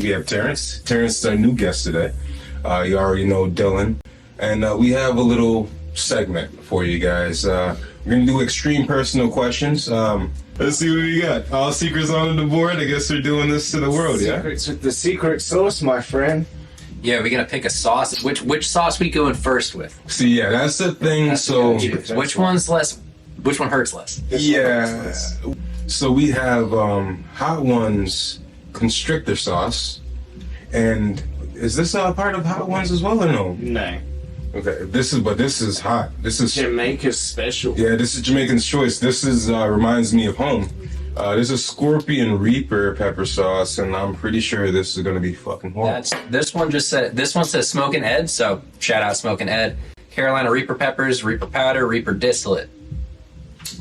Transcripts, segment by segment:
we have Terrence. Terrence is our new guest today. You already know Dylan. And we have a little segment for you guys. We're going to do extreme personal questions. Let's see what we got. All secrets on the board. I guess we're doing this to the world, yeah? Secrets with the secret sauce, my friend. Yeah, we're gonna pick a sauce. Which sauce we going first with? See, yeah, that's the thing. Which one's less? Which one hurts less? Yeah. So we have Hot Ones constrictor sauce. And is this a part of Hot Ones as well or no? No. Okay, this is hot. This is Jamaica's special. Yeah, this is Jamaican's choice. This is reminds me of home. This is Scorpion Reaper pepper sauce, and I'm pretty sure this is gonna be fucking horrible. This one says Smokin' Ed, so shout out Smokin' Ed. Carolina Reaper peppers, Reaper powder, Reaper distillate.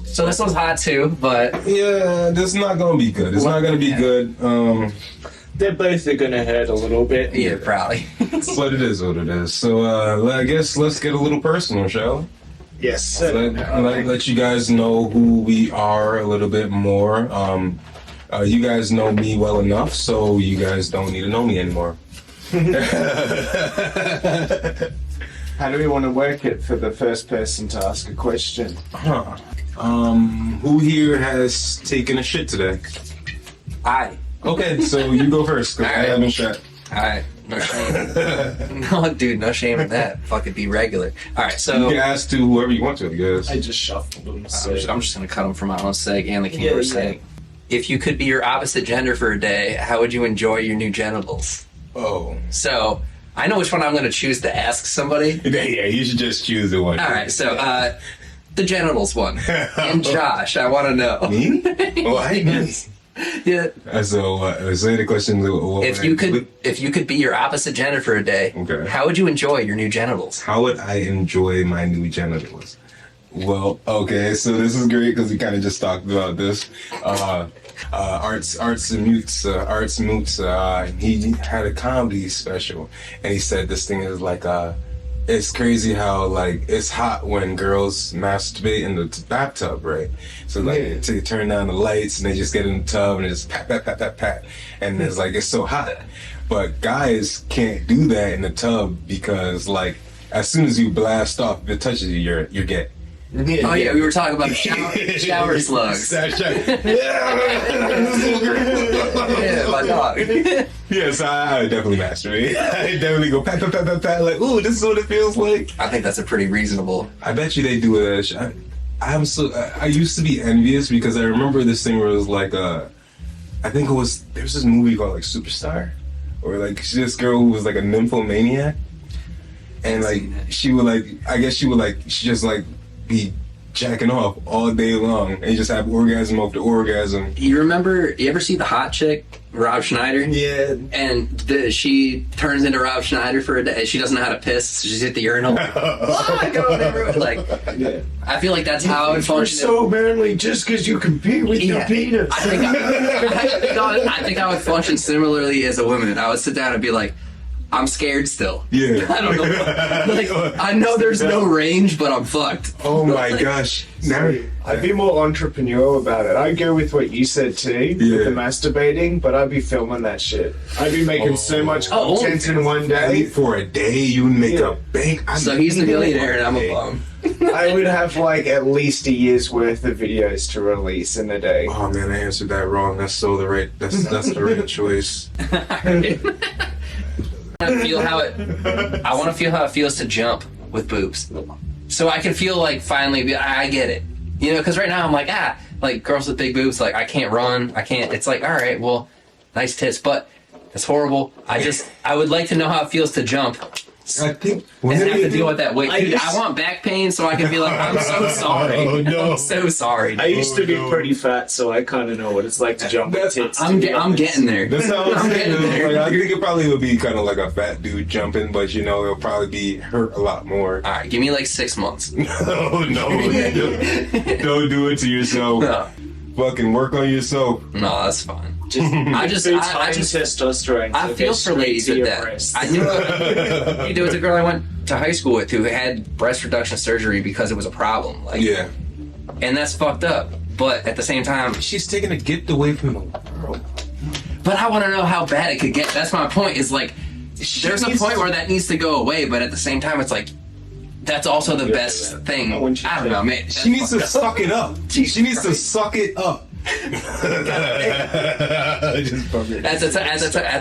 So this one's hot too, but Yeah, this is not gonna be good. It's not gonna be good. They're both gonna hurt a little bit. yeah, probably. But it is what it is. So I guess let's get a little personal, shall we? Yes, sir. Let you guys know who we are a little bit more. You guys know me well enough, so you guys don't need to know me anymore. How do we want to work it for the first person to ask a question? Who here has taken a shit today? Okay, so you go first, because I haven't shot. Alright, no shame. No, dude, no shame in that. Fucking be regular. Alright, so You can ask to whoever you want to, I guess. I just shuffled them. I'm just gonna cut them for my own sake and the camera's sake. If you could be your opposite gender for a day, how would you enjoy your new genitals? Oh. So, I know which one I'm gonna choose to ask somebody. Yeah, you should just choose the one. Alright, so, the genitals one. And Josh, I wanna know. Me? Why? Yeah. So, say the question. If you could be your opposite gender for a day, Okay. how would you enjoy your new genitals? How would I enjoy my new genitals? Well, okay, so this is great because we kind of just talked about this. Arts Moots, he had a comedy special, and he said this thing is like it's crazy how like it's hot when girls masturbate in the bathtub, right? So like they turn down the lights and they just get in the tub and it's pat pat pat pat pat, and it's like it's so hot. But guys can't do that in the tub because like as soon as you blast off, if it touches you, you're gay. Oh yeah, we were talking about shower slugs. Yeah, my dog. Yes, I definitely masturbate. I definitely go pat pat pat pat pat like, ooh, this is what it feels like. I think that's a pretty reasonable. I bet you they do it. I used to be envious because I remember this thing where it was like I think there was this movie called like Superstar, or like this girl who was like a nymphomaniac, and like she just like be jacking off all day long and just have orgasm after orgasm. You ever see the hot chick, Rob Schneider? Yeah. And she turns into Rob Schneider for a day. She doesn't know how to piss, so she's at the urinal. I feel like that's how I would function. So manly just because you compete with your penis. I think I would function similarly as a woman. I would sit down and be like, I'm scared still. Yeah. I don't know. Like, I know there's no range, but I'm fucked. Oh my gosh. Now, I'd be more entrepreneurial about it. I'd go with what you said too, with the masturbating, but I'd be filming that shit. I'd be making so much content in one day. For a day, you would make a bank. So he's the millionaire and I'm a bum. I would have like at least a year's worth of videos to release in a day. Oh man, I answered that wrong. That's the right choice. I want to feel how it feels to jump with boobs, so I can feel like finally I get it, you know. Because right now I'm like girls with big boobs, like I can't run, I can't. It's like all right, well, nice tits, but it's horrible. I would like to know how it feels to jump. I think and have to deal with that weight. Dude, I want back pain so I can be like, I'm so sorry. Oh, no. I'm so sorry. I used to be pretty fat, so I kind of know what it's like to jump with tits. I'm getting there. That's how I'm getting there. Like, I think it probably would be kind of like a fat dude jumping, but you know, it'll probably be hurt a lot more. All right, give me like 6 months. No, don't do it to yourself. No. Fucking work on yourself. No, that's fine. I just testosterone. I feel for ladies with that. I knew there was a girl I went to high school with who had breast reduction surgery because it was a problem. Like, yeah, and that's fucked up. But at the same time, she's taking a gift away from the world. But I want to know how bad it could get. That's my point. Is like, there's a point where that needs to go away, but at the same time, it's like, that's also the best thing. I don't know, man. She needs to suck it up. She needs to suck it up. At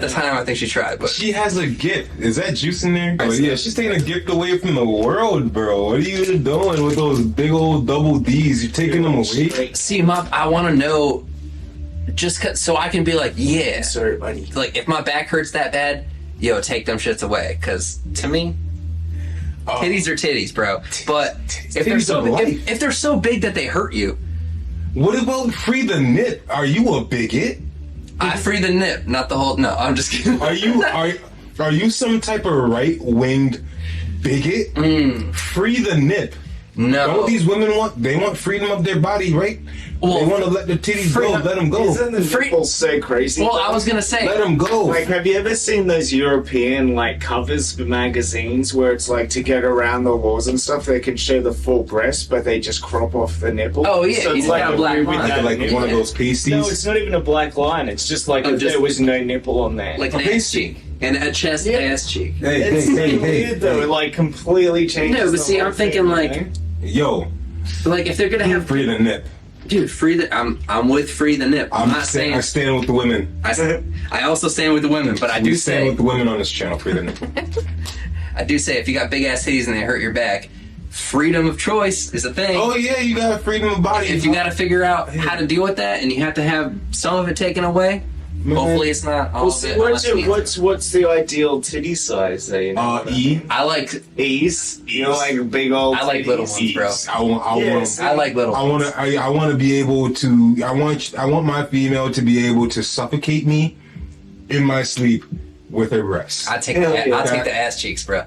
the time, I think she tried, but she has a gift. Is that juice in there? Oh, yeah, she's taking a gift away from the world, bro. What are you doing with those big old double D's? You're taking them away? See, I want to know, so I can be like, yeah. Sorry, buddy. Like, if my back hurts that bad, yo, take them shits away. Because to me, titties are titties, bro. But if they're so big that they hurt you. What about free the nip? Are you a bigot? I free the nip, not the whole. No, I'm just kidding. Are you some type of right-winged bigot? Free the nip. No. Don't these women want freedom of their body, right? Well, they want to let the titties go. Let them go. Isn't the nipples so crazy? Well, I was gonna say, let them go. Like, have you ever seen those European covers for magazines where it's like to get around the laws and stuff? They can show the full breast, but they just crop off the nipple. Oh yeah, so he's got a black line. Like one of those pasties. No, it's not even a black line. It's just like if there was no nipple on there, like an ass cheek and a chest ass cheek. It's weird though. It like completely changes. No, but see, I'm thinking yo, like if they're gonna have free the nip. Dude, I'm with free the nip. I'm not saying I stand with the women. I also stand with the women, but I do stand with the women on this channel. Free the nip. I do say if you got big ass titties and they hurt your back, freedom of choice is a thing. Oh yeah, you got freedom of body. If you got to figure out how to deal with that, and you have to have some of it taken away. Hopefully it's not all of it. What's the ideal titty size then? E. I like E's. You know, like big old. I like little ones, bro. I like little. I want to be able to. I want my female to be able to suffocate me in my sleep with her breasts. I'll take the ass cheeks, bro.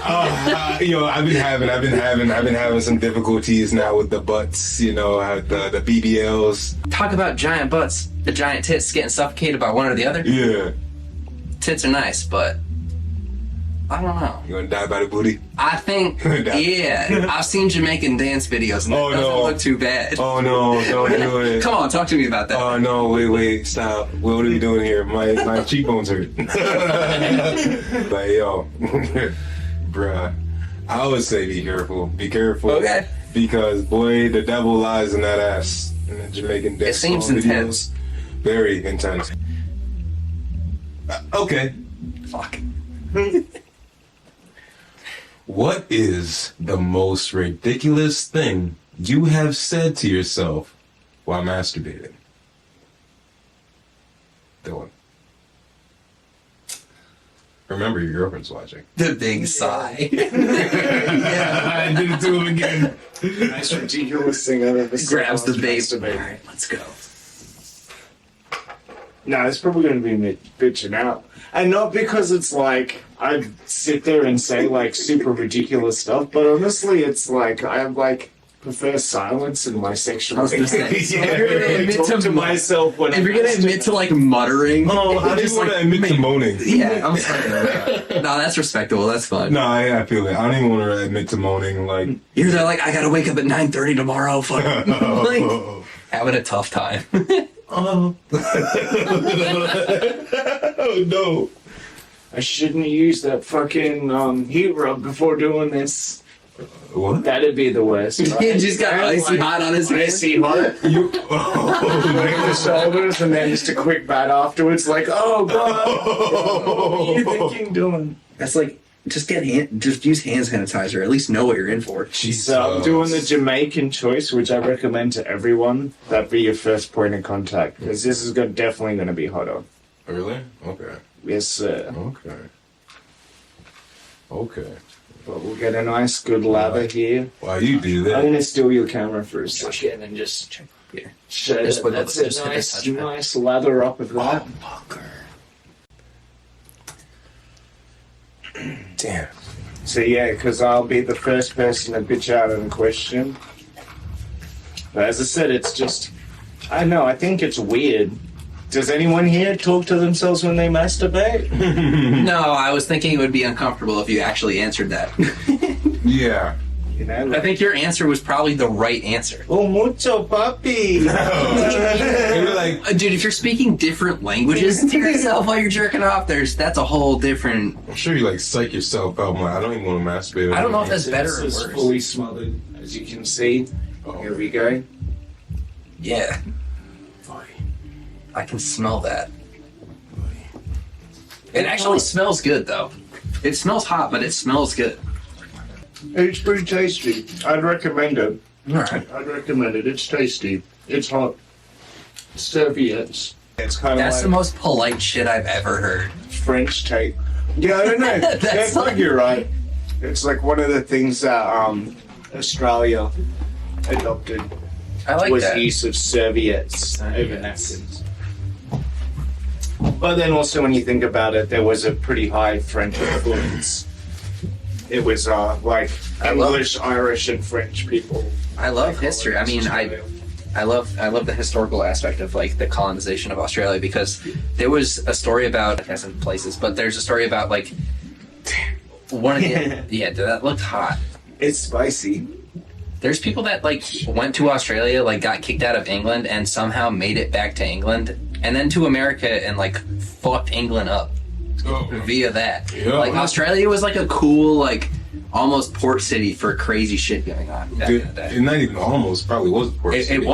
I've been having some difficulties now with the butts. You know, the BBLs. Talk about giant butts, the giant tits getting suffocated by one or the other. Yeah, tits are nice, but I don't know. You gonna die by the booty? I think, yeah. I've seen Jamaican dance videos, and it doesn't look too bad. Oh no, don't do it. Come on, talk to me about that. Oh no, wait, stop. What are you doing here? My cheekbones hurt. Like, yo, bruh. I always say be careful. Be careful. Okay. Because, boy, the devil lies in that ass. In the Jamaican dance. It seems intense. Very intense. Okay. Fuck. What is the most ridiculous thing you have said to yourself while masturbating? Dylan. Remember, your girlfriend's watching. The big sigh. Yeah, I did it to him again. Most ridiculous thing I've ever seen. Grabs the babe. Alright, let's go. No, it's probably going to be me bitching out. And not because it's like, I sit there and say like super ridiculous stuff, but honestly it's like, I prefer silence in my sexual. I was gonna say, I really talk to myself when if you're gonna admit to like muttering, oh, I just want to admit to moaning. Yeah, I'm sorry. No, that's respectable. That's fine. No, I feel it. I don't even want to admit to moaning. Like you're there, like I gotta wake up at 9:30 tomorrow. Fuck, like having a tough time. Oh. Oh no! I shouldn't use that fucking heat rub before doing this. What? That'd be the worst. Right? He just got icy hot on his hands. Icy hot. Like the shoulders, and then just a quick bat afterwards. Like, oh god, what are you thinking doing? That's like just use hand sanitizer. At least know what you're in for. Jesus. So I'm doing the Jamaican choice, which I recommend to everyone. That be your first point of contact, because this is definitely going to be hotter. Really? Okay. Yes, sir. Okay. But we'll get a nice, good lather here. While you do that, I'm going to steal your camera for a second and just check here. That's a nice lather up of that. damn. So yeah, because I'll be the first person to bitch out on a question. But as I said, it's just, I don't know, I think it's weird. Does anyone here talk to themselves when they masturbate? No, I was thinking it would be uncomfortable if you actually answered that. Yeah. You know, I like, think your answer was probably the right answer. oh, mucho papi. Maybe like, Dude, if you're speaking different languages to yourself while you're jerking off, that's a whole different. I'm sure you like psych yourself out. I don't even want to masturbate. I don't know if that's better or This is worse. fully smothered, as you can see. Here we go. Yeah, I can smell that. It actually smells good, though. It smells hot, but it smells good. It's pretty tasty. I'd recommend it. All right. I'd recommend it. It's tasty. It's hot. Serviettes. It's kind of That's like the most polite shit I've ever heard. French Tate. Yeah, I don't know. That's That's like like- you're right. It's like one of the things that Australia adopted I like was that. use of serviettes over napkins. But then also when you think about it, there was a pretty high French influence. It was like English, Irish, and French people. I love history. I mean, I love the historical aspect of like the colonization of Australia, because there was a story about, I guess in places, but there's a story about like one of the yeah, dude, that looked hot. It's spicy. There's people that like went to Australia, like got kicked out of England and somehow made it back to England and then to America and like fucked England up via that. Yeah. Like Australia was like a cool, like almost port city for crazy shit going on back in the day. It not even almost probably was the port city.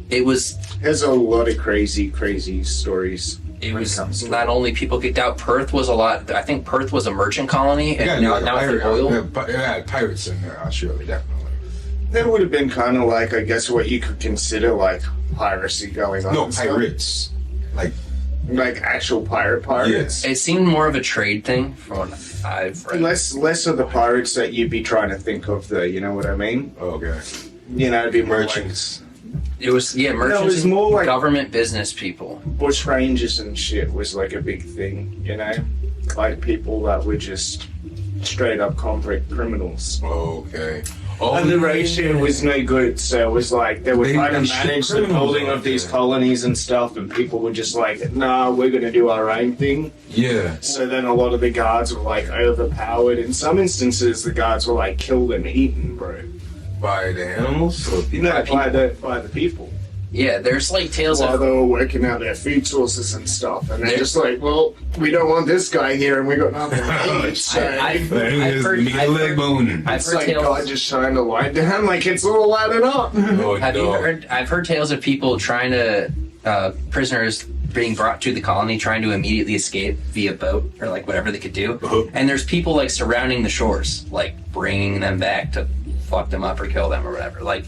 It was There's a lot of crazy stories. It was not only people kicked out. Perth was a lot. I think Perth was a merchant colony, and now it's oil. Yeah, pirates in Australia, definitely. There would have been kind of like, I guess, what you could consider like piracy going on. No, and stuff. pirates. Like actual pirates. It seemed more of a trade thing from what I've read. Less of the pirates that you'd be trying to think of there, you know what I mean? Okay. You know, it'd be more Merchants. It was merchants. it was and more like- government business people. like bush rangers and shit was like a big thing, you know? Like people that were just straight up convict criminals. Okay. Oh, And the ratio was no good, so it was like they were They- trying they to ship manage the criminals building out of these there. colonies and stuff, and people were just like, nah, we're gonna do our own thing. Yeah. So then a lot of the guards were like overpowered. In some instances, the guards were like killed and eaten, bro. By the animals? Or people? No, by the people. Yeah, there's like tales While of they were working out their food sources and stuff, and they're There- just like, well, we don't want this guy here, and we got nothing to eat. So I've Let heard- me get a I've leg heard- bone. I've it's heard like tales. God just trying to lie down, like it's all adding up. Oh, Have you no. heard? I've heard tales of people trying to prisoners being brought to the colony, trying to immediately escape via boat or like whatever they could do. Uh-huh. And there's people like surrounding the shores, like bringing them back to fuck them up or kill them or whatever. Like,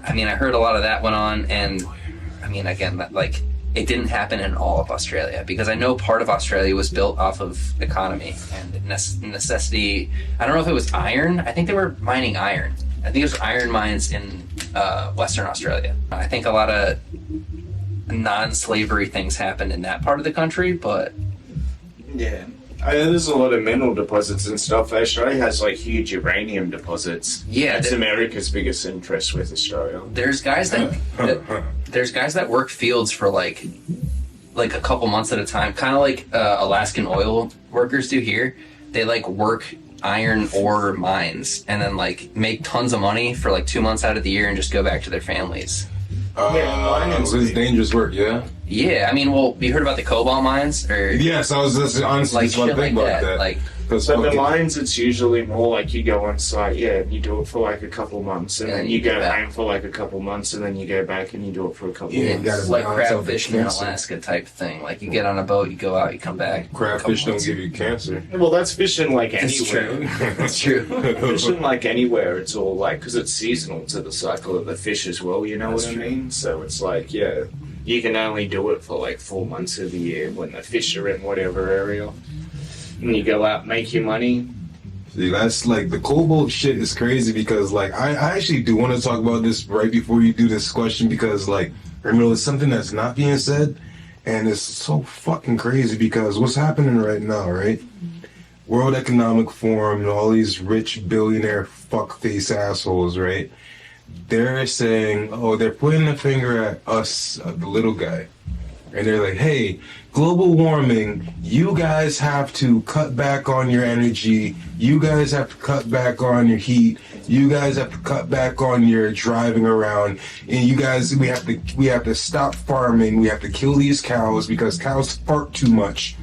I mean, I heard a lot of that went on, and I mean, again, that, like, it didn't happen in all of Australia, because I know part of Australia was built off of economy and necessity. I don't know if it was iron. I think they were mining iron. I think it was iron mines in Western Australia. I think a lot of non-slavery things happened in that part of the country, but Yeah. I know there's a lot of mineral deposits and stuff. Australia has like huge uranium deposits. Yeah, That's there- America's biggest interest with Australia. there's guys that work fields for like a couple months at a time, kind of like Alaskan oil workers do here. They like work iron ore mines and then like make tons of money for like 2 months out of the year and just go back to their families. This is dangerous work, yeah? Yeah, I mean, well, you heard about the cobalt mines or Yes, I was just honestly like just want shit to like think about that. that. Like, 'Cause But the fucking- mines, it's usually more like you go on site, yeah, and you do it for like a couple months, and And then then you you go go back. home for like a couple months, and then you go back and you do it for a couple Yeah, you months. gotta it's like balance crab out the fishing in cancer. Alaska type thing. Like you get on a boat, you go out, you come back. Crayfish don't give you cancer. Well, that's fishing like It's anywhere. true. It's true. Fishing like anywhere, it's all like, because it's seasonal to the cycle of the fish as well, you know That's what true. I mean? So it's like, yeah, you can only do it for like 4 months of the year when the fish are in whatever area. And you go out, make your money. See, that's like the cobalt shit is crazy because like I actually do want to talk about this right before you do this question because like it's something that's not being said and it's so fucking crazy because what's happening right now, right? World Economic Forum and all these rich billionaire fuckface assholes, right? They're saying, oh, they're pointing the finger at us, the little guy, and they're like, hey, global warming, you guys have to cut back on your energy, you guys have to cut back on your heat, you guys have to cut back on your driving around, and you guys, we have to stop farming, we have to kill these cows because cows fart too much.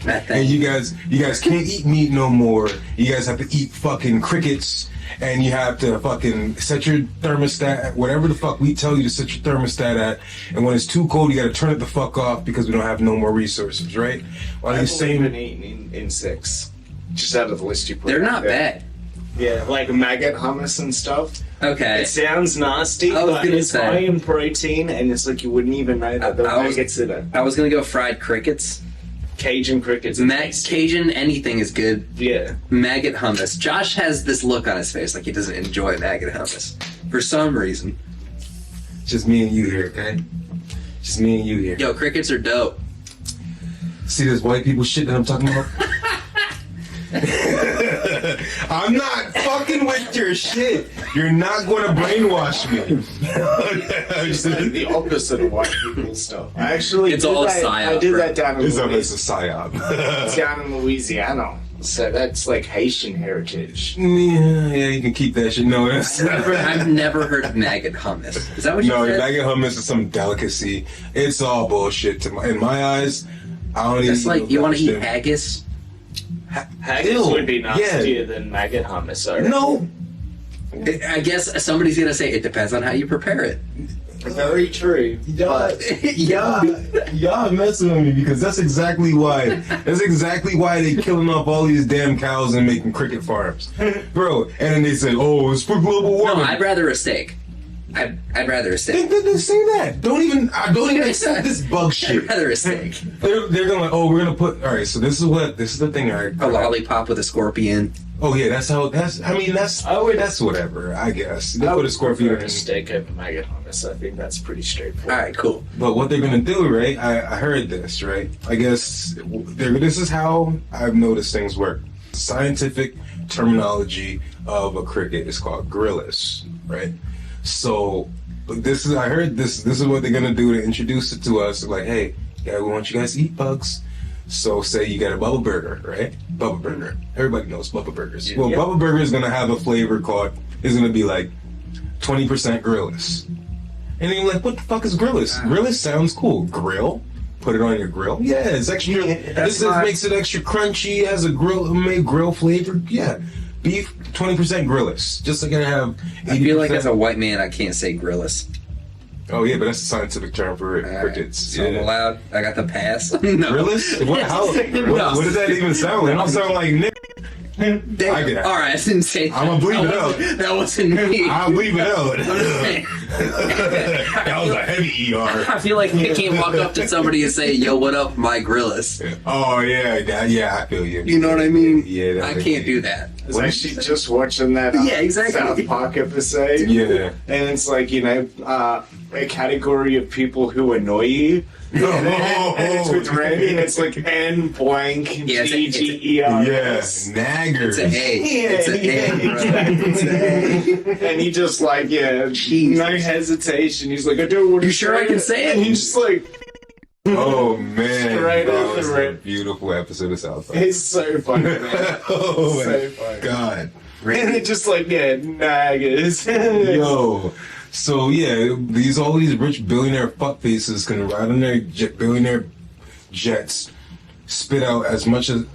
And you guys can't eat meat no more. You guys have to eat fucking crickets, and you have to fucking set your thermostat at whatever the fuck we tell you to set your thermostat at. And when it's too cold, you gotta turn it the fuck off because we don't have no more resources, right? While I you're believe saying in eating insects. Just out of the list you put. They're out not there. bad. Yeah, like maggot hummus and stuff. Okay. It sounds nasty, I was but gonna it's say. high in protein, and it's like you wouldn't even know that there I are was- maggots in it. I was gonna go fried crickets. Cajun crickets. Cajun anything is good. Yeah. Maggot hummus. Josh has this look on his face like he doesn't enjoy maggot hummus for some reason. just me and you here, okay? Just me and you here. Yo, crickets are dope. See this white people shit that I'm talking about? I'm not fucking with your shit. You're not going to brainwash me. It's like the opposite of white people stuff. I actually It's did all a that, psyop, I did bro. that down in It's a Louisiana. psyop. Down in Louisiana. So that's like Haitian heritage. Yeah, you can keep that shit. No, that's I've never heard of maggot hummus. Is that what you no. said? Maggot hummus is some delicacy. It's all bullshit in my eyes. I don't even. It's like you want to eat understand. haggis. Haggis Ew, would be nastier yeah. than maggot hummus. I reckon. No, I guess somebody's gonna say it depends on how you prepare it. Very true. y'all messing with me because that's exactly why. That's exactly why they killing off all these damn cows and making cricket farms, bro. And then they say, "Oh, it's for global No, warming." I'd rather a steak. I'd rather a steak. They say that. Don't even accept this bug I'd shit. rather a steak. They're gonna like, oh, we're gonna put. All right, so this is the thing. A lollipop with a scorpion. Oh yeah, that's whatever. I guess they I put would a scorpion prefer in. a steak over maggot hummus. I think that's pretty straightforward. All right, cool. But what they're gonna do, right? I heard this, right? I guess this is how I've noticed things work. Scientific terminology of a cricket is called grillis, right? So I heard this is what they're gonna do to introduce it to us. Like, hey, yeah, we want you guys to eat bugs. So say you got a Bubba Burger, right? Bubba Burger. Everybody knows Bubba Burgers. Well, Bubba Burger is gonna have a flavor is gonna be like 20% grillis. And then you're like, what the fuck is grillis? Grillis sounds cool. Grill? Put it on your grill? Yeah, it's extra. This makes it extra crunchy, has a grill flavor. Yeah. Beef, 20% grillis. Just like I have 80%. I feel like as a white man, I can't say grillis. Oh yeah, but that's a scientific term for crickets. So I'm allowed. I got the pass. No. Grillis? What does that even sound like? It don't sound like Nick. Damn. I get it. All right, I didn't say. I'ma bleep it out. That wasn't me. I'll leave it out. I'm just saying. That was a heavy ER. I feel like I can't walk up to somebody and say, "Yo, what up, my grillis?" Oh yeah, I feel you. You know what I mean? Yeah, I can't do that. I was actually just watching that Yeah, exactly. South Park episode. Yeah. And it's like, a category of people who annoy you. And it's with Randy, and it's like N blank Yeah, it's a- GGERS. Yeah, naggers. It's an A. It's an A, bro. And he just like, no hesitation. He's like, I don't want to. You sure I can say it? And he's just like, Oh man, Straight that off was the a rip. beautiful episode of South Park. it's so funny, man. Oh So my funny. god. And it just like, naggers. Yo, so yeah, all these rich billionaire fuckfaces can ride on their billionaire jets, spit out as much as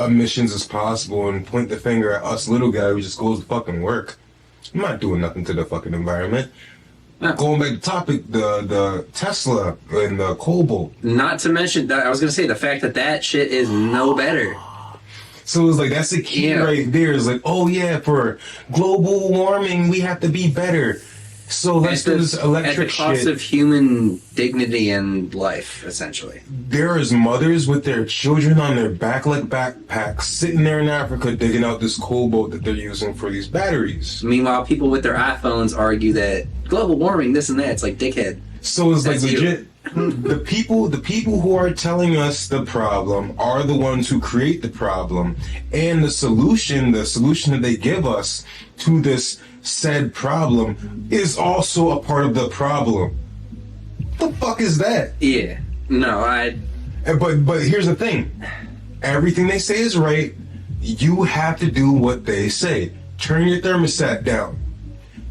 emissions as possible, and point the finger at us little guy who just goes to fucking work. I'm not doing nothing to the fucking environment. No. Going back to topic, the Tesla and the Cobalt. Not to mention that I was gonna say the fact that shit is no better. So it's like that's the key Yeah. right there. It's like, oh yeah, for global warming we have to be better. So let's do this At the electric cost shit. of human dignity and life, essentially. There is mothers with their children on their back like backpacks sitting there in Africa digging out this cobalt that they're using for these batteries. Meanwhile, people with their iPhones argue that global warming, this and that. It's like dickhead. So it's like That's you. legit. The people who are telling us the problem are the ones who create the problem, and the solution that they give us to this said problem is also a part of the problem. The fuck is that? Yeah. No, But here's the thing. Everything they say is right. You have to do what they say. Turn your thermostat down.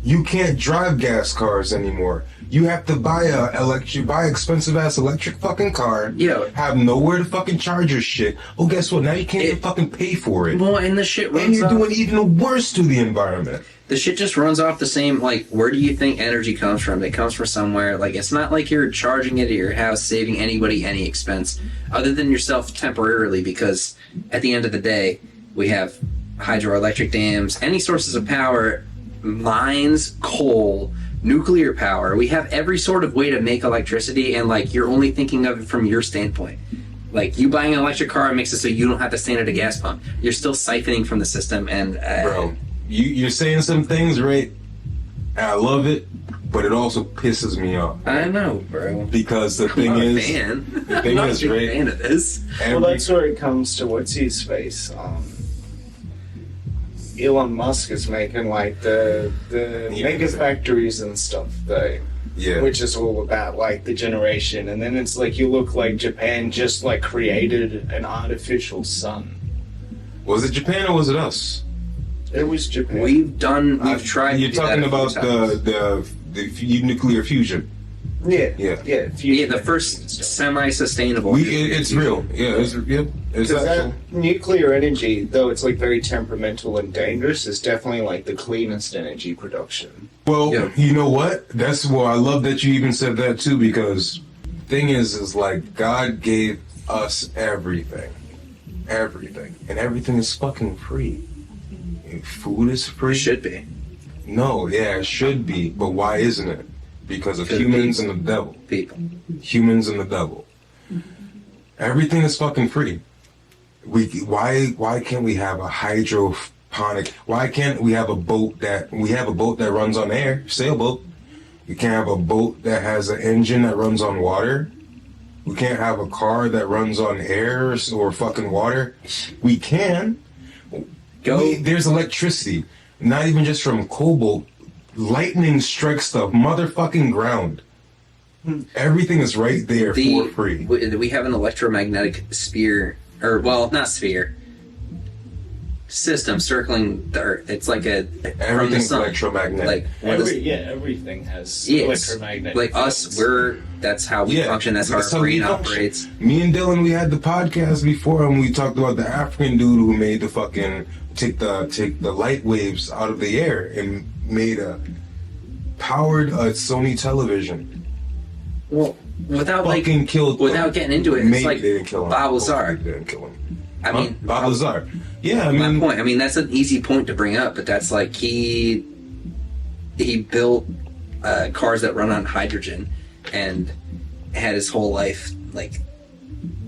You can't drive gas cars anymore. You have to buy expensive ass electric fucking car. Yeah. Have nowhere to fucking charge your shit. Oh, guess what? Now you can't even fucking pay for it. Well, and the shit runs And you're off, doing even worse to the environment. the shit just runs off the same, like, where do you think energy comes from? It comes from somewhere. Like, it's not like you're charging it at your house, saving anybody any expense, other than yourself temporarily, because at the end of the day, we have hydroelectric dams, any sources of power, mines, coal, nuclear power. We have every sort of way to make electricity, and like you're only thinking of it from your standpoint. Like you buying an electric car makes it so you don't have to stand at a gas pump. You're still siphoning from the system, and Bro, you're saying some things, right? And I love it, but it also pisses me off. I know, bro. Because the thing I'm not is, a fan. the thing I'm not is, a big right? fan of this. Well, that's where it comes to what's his face. Elon Musk is making like the mega factories and stuff, though. Yeah. Which is all about like the generation, and then it's like you look like Japan just like created an artificial sun. Was it Japan or was it us? It was Japan. We've tried. You're to do talking that a about few times. nuclear fusion. Yeah. Yeah, the first semi-sustainable. It's real. Yeah, it's Because actual. that nuclear energy, though it's like very temperamental and dangerous, is definitely like the cleanest energy production. Well, Yeah. you know what? That's well. I love that you even said that too, because thing is like God gave us everything, and everything is fucking free. Food is free. It should be. No, yeah, it should be, but why isn't it? Because of humans and the devil. People. Humans and the devil. Everything is fucking free. Why can't we have a hydroponic? Why can't we have a boat that runs on air, sailboat? We can't have a boat that has an engine that runs on water. We can't have a car that runs on air or fucking water. We can. There's electricity, not even just from cobalt. Lightning strikes the motherfucking ground. Everything is right there for free. We have an electromagnetic sphere, or well, not sphere, system circling the Earth. It's like Everything's electromagnetic. Like Everything has electromagnetic. Like us, that's how we function. That's how our brain operates. Me and Dylan, we had the podcast before, and we talked about the African dude who made the fucking take the light waves out of the air and powered a Sony television. Well, without getting into it, Maybe it's like they didn't kill him. Bob Lazar. They didn't kill him. I mean, Bob Lazar. Yeah, I mean, my point. I mean, that's an easy point to bring up, but that's like he built cars that run on hydrogen, and had his whole life like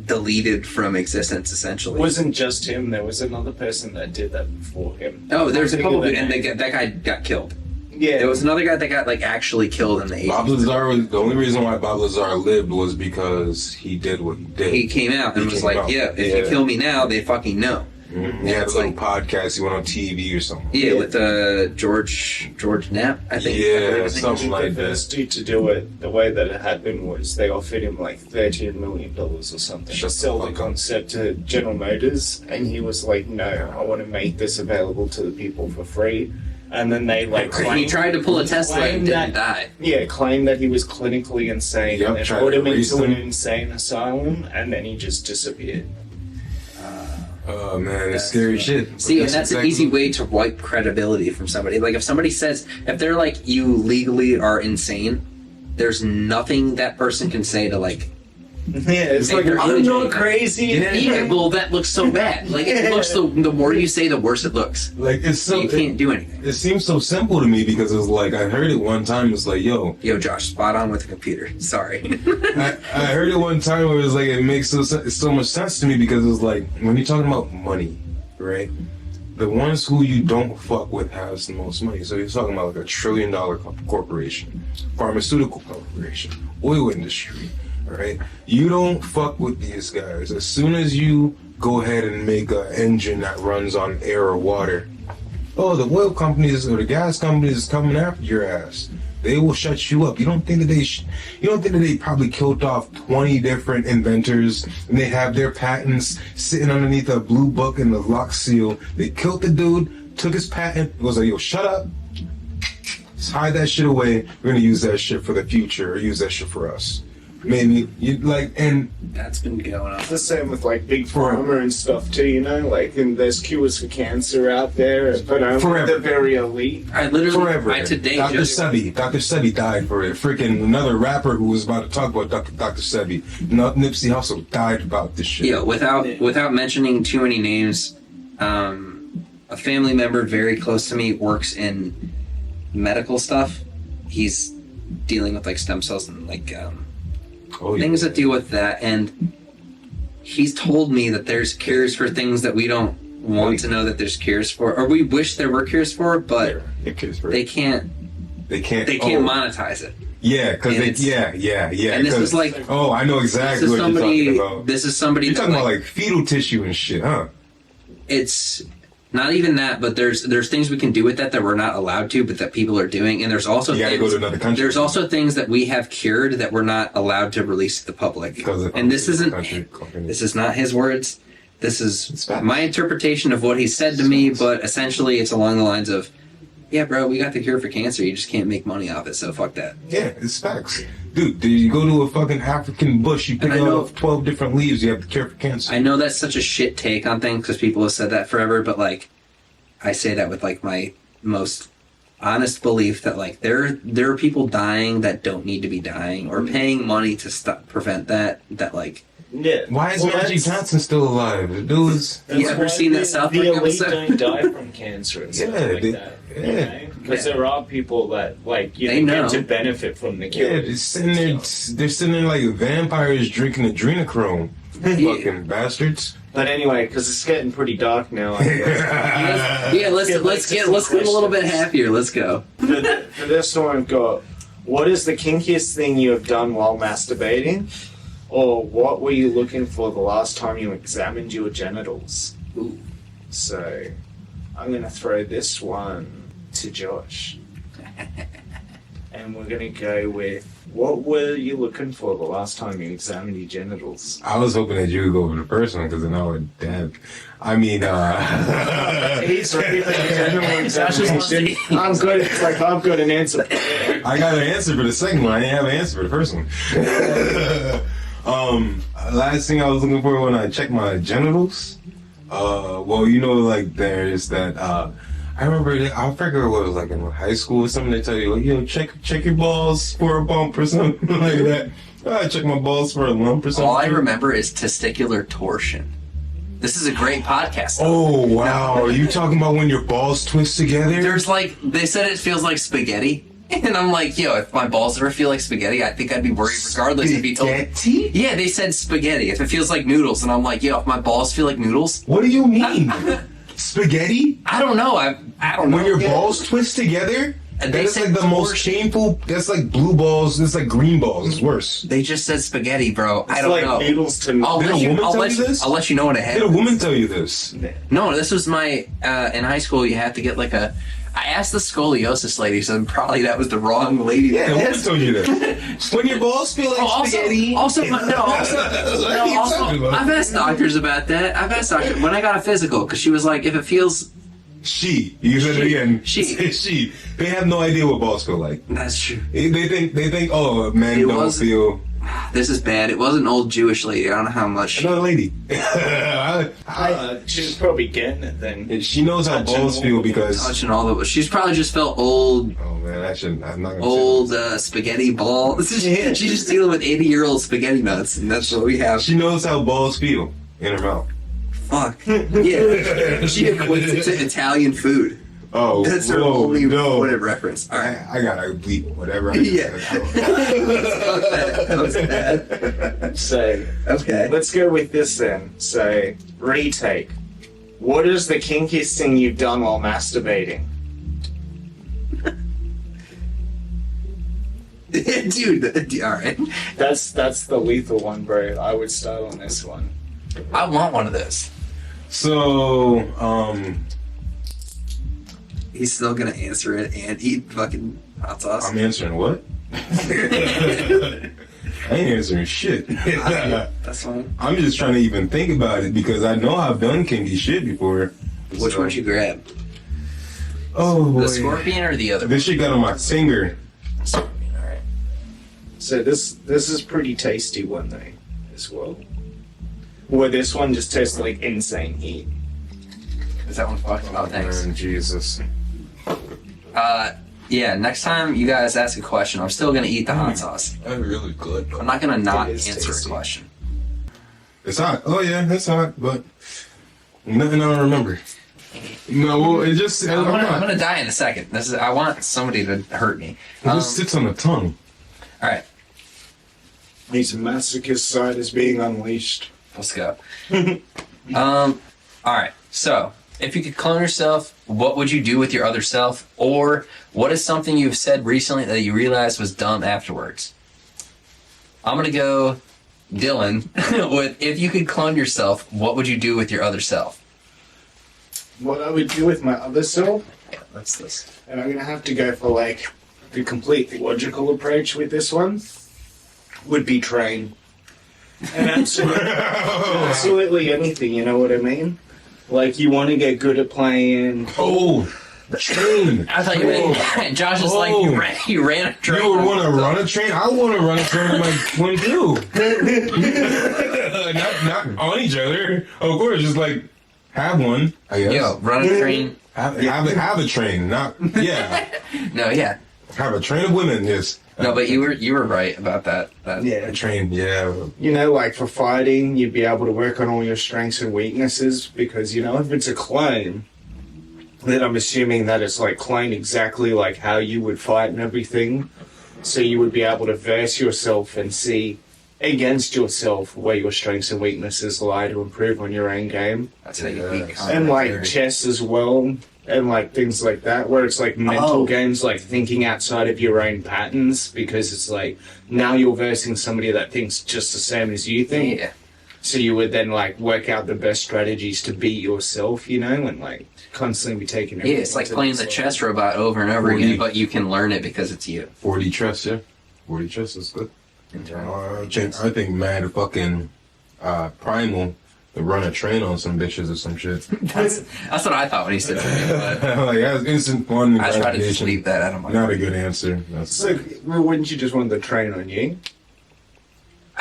deleted from existence. Essentially, It wasn't just him. There was another person that did that before him. oh, there's a Think couple, of the and name. that guy got killed. Yeah, There was another guy that got like actually killed in the 80s. Bob Lazar was the only reason why Bob Lazar lived was because he did what he did. He came out and He was came like, out. "Yeah, if you kill me now, they fucking know." He had a it's little like- podcast. He went on TV or something. Yeah, with George Knapp, I think. Yeah, I think. something the like that. first dude to do it, the way that it happened was they offered him like $13 million or something Shut to the sell the fuck up. concept to General Motors, and he was like, "No, I want to make this available to the people for free." And then they like He tried to pull a Tesla and claimed didn't that- die. Yeah, claimed that he was clinically insane, Yep, and then tried put to him into an reason. insane asylum, and then he just disappeared. Oh man, it's scary shit. See, But and that's an easy way to wipe credibility from somebody. Like, if somebody says, if they're like, you legally are insane, there's nothing that person can say to, like, Yeah, it's Make like their I'm image not anything. crazy. yeah, well, that looks so bad. Like, it looks the more you say, the worse it looks. Like it's so You can't do anything. It seems so simple to me because it's like I heard it one time. It's like, yo, Yo, Josh, spot on with the computer. Sorry. I heard it one time where it was like it makes so much sense to me because it's like when you're talking about money, right? The ones who you don't fuck with has the most money. So you're talking about like $1 trillion corporation, pharmaceutical corporation, oil industry. Right? You don't fuck with these guys. As soon as you go ahead and make an engine that runs on air or water, oh, the oil companies or the gas companies is coming after your ass. They will shut you up. You don't think that you don't think that they probably killed off 20 different inventors and they have their patents sitting underneath a blue book and the lock seal. They killed the dude, took his patent, was like, yo, shut up. Just hide that shit away. We're gonna use that shit for the future or use that shit for us. Maybe you like, and That's been going on. The same with like big pharma and stuff too, you know, like, and there's cures for cancer out there, but only Forever. the very elite. I literally, forever. today Dr. just Sebi died for it. Freaking another rapper who was about to talk about Dr. Sebi. Nipsey Hussle died about this shit. Yeah, without mentioning too many names, a family member very close to me works in medical stuff. He's dealing with like stem cells and like things that deal with that, and he's told me that there's cures for things that we don't want to know that there's cures for, or we wish there were cures for, but they can't monetize it. Yeah, because And this is like, oh, I know exactly what you're talking about. This is somebody. You're talking about like fetal tissue and shit, huh? It's not even that, but there's things we can do with that we're not allowed to, but that people are doing, and there's also You gotta go to another country. There's also things that we have cured that we're not allowed to release to the public. And this is not his words. This is my interpretation of what he said to me, but essentially it's along the lines of, yeah, bro, we got the cure for cancer. You just can't make money off it, so fuck that. Yeah, it's facts. Dude, you go to a fucking African bush, you pick up 12 different leaves, you have the cure for cancer. I know that's such a shit take on things because people have said that forever, but like, I say that with like my most honest belief that like there are people dying that don't need to be dying, or paying money to prevent that like. Yeah. Why is Magic Johnson still alive? The dude is... You ever seen that South Park episode? The elite don't die from cancer and stuff like that. Yeah. Because there are people that, like, you They know, know. get to benefit from the cure. Yeah, they're sitting there like vampires drinking adrenochrome. Fucking bastards. But anyway, because it's getting pretty dark now. I guess. Yeah, let's get a little bit happier. Let's go. For this one, I've got, what is the kinkiest thing you have done while masturbating? Or what were you looking for the last time you examined your genitals? Ooh. So, I'm going to throw this one to Josh. And we're going to go with, what were you looking for the last time you examined your genitals? I was hoping that you would go for the first one because then I would dab. I mean, He's ready for the general examination. I'm good. It's like, I've got an answer. I got an answer for the second one. I didn't have an answer for the first one. Last thing I was looking for when I checked my genitals, well, you know, like there's that, I remember, I forget what it was like in high school or something. They tell you, like, you know, check your balls for a bump or something like that. I check my balls for a lump or something. All I remember is testicular torsion. This is a great podcast. Oh, wow. Are you talking about when your balls twist together? There's like, they said it feels like spaghetti. And I'm like, yo, if my balls ever feel like spaghetti, I think I'd be worried regardless if he told me. Spaghetti? Yeah, they said spaghetti. If it feels like noodles, and I'm like, yo, if my balls feel like noodles. What do you mean? Spaghetti? I don't know. I don't know. When your balls twist together? And That is like the most shameful. That's like blue balls. That's like green balls. It's worse. They just said spaghetti, bro. I It's don't like know. noodles to Did a woman tell you this? I'll let you know when it Did a happens. woman tell you this? No, this was my in high school. You have to get like a. I asked the scoliosis lady, so probably that was the wrong lady. Yeah, a woman told you that. When your balls feel like spaghetti. Also, About. I've asked doctors about that. I've asked doctors when I got a physical because she was like, if it feels. She. You said it again. She. She. They have no idea what balls feel like. That's true. They think. Oh, men It don't wasn't- feel. This is bad. It was an old Jewish lady. I don't know how much. Another lady. She was probably getting it then. She knows how balls feel because. Touching all the. She's probably just felt old. Oh man, I shouldn't. I'm not gonna. Old spaghetti ball. She's just dealing with 80-year-old spaghetti nuts, and that's what we have. She knows how balls feel in her mouth. Fuck. Yeah. She equates it to Italian food. Oh, That's her whoa, only no. point of reference. All right. I gotta bleep whatever. Yeah. That was bad. So, Okay. let's go with this then. So, retake. What is the kinkiest thing you've done while masturbating? Dude, all right. That's the lethal one, bro. I would start on this one. I want one of those. So, He's still gonna answer it and eat fucking. Hot sauce. I'm answering what? I ain't answering shit. That's fine. I'm just trying to even think about it because I know I've done kinky shit before. Which one would you grab? Oh boy. The scorpion or the other? This shit got on my finger. Scorpion. All right. So this is pretty tasty one though, as well. Well, this one just tastes like insane heat. Is that one fucked? Oh, thanks. Man, Jesus. Yeah. Next time you guys ask a question, I'm still gonna eat the hot sauce. That's really good. I'm not gonna not It is answer tasty. a question. It's hot. Oh yeah, it's hot, but nothing I don't remember. No, well, it just I'm gonna die in a second. I want somebody to hurt me. it just sits on the tongue. All right. His masochist side is being unleashed. Let's go. All right. So, if you could clone yourself, what would you do with your other self? Or what is something you've said recently that you realized was dumb afterwards? I'm gonna go, Dylan, with if you could clone yourself, what would you do with your other self? What I would do with my other self, Yeah, that's this. and I'm gonna have to go for like the complete logical approach with this one, would be train. And absolutely anything, you know what I mean? Like you want to get good at playing. Oh, train. I thought you meant Josh is like you ran a train. You would want to run a train? I want to run a train with my twin too. not on each other. Of course, just like have one. I guess. Yo, run a train. Have a train. Not No, yeah. Have a train of women. Yes. No, but you were right about that. A train. Yeah. You know, like for fighting, you'd be able to work on all your strengths and weaknesses because, you know, if it's a clone, then I'm assuming that it's like clone exactly like how you would fight and everything. So you would be able to verse yourself and see against yourself where your strengths and weaknesses lie to improve on your own game. That's how you beat combat And like theory. chess as well, and like things like that, where it's like mental games, like thinking outside of your own patterns, because it's like now you're versing somebody that thinks just the same as you think. Yeah. So you would then like work out the best strategies to beat yourself, you know, and like constantly be taking. Yeah, it's like playing the chess robot over and over again, but you can learn it because it's you. 4D chess. Yeah. 4D chess is good. I think mad fucking Primal to run a train on some bitches or some shit. That's what I thought when he said it. But Like that's instant fun. And I try to just gratification. leave that out of my. Not a good answer. That's So well, wouldn't you just want the train on you?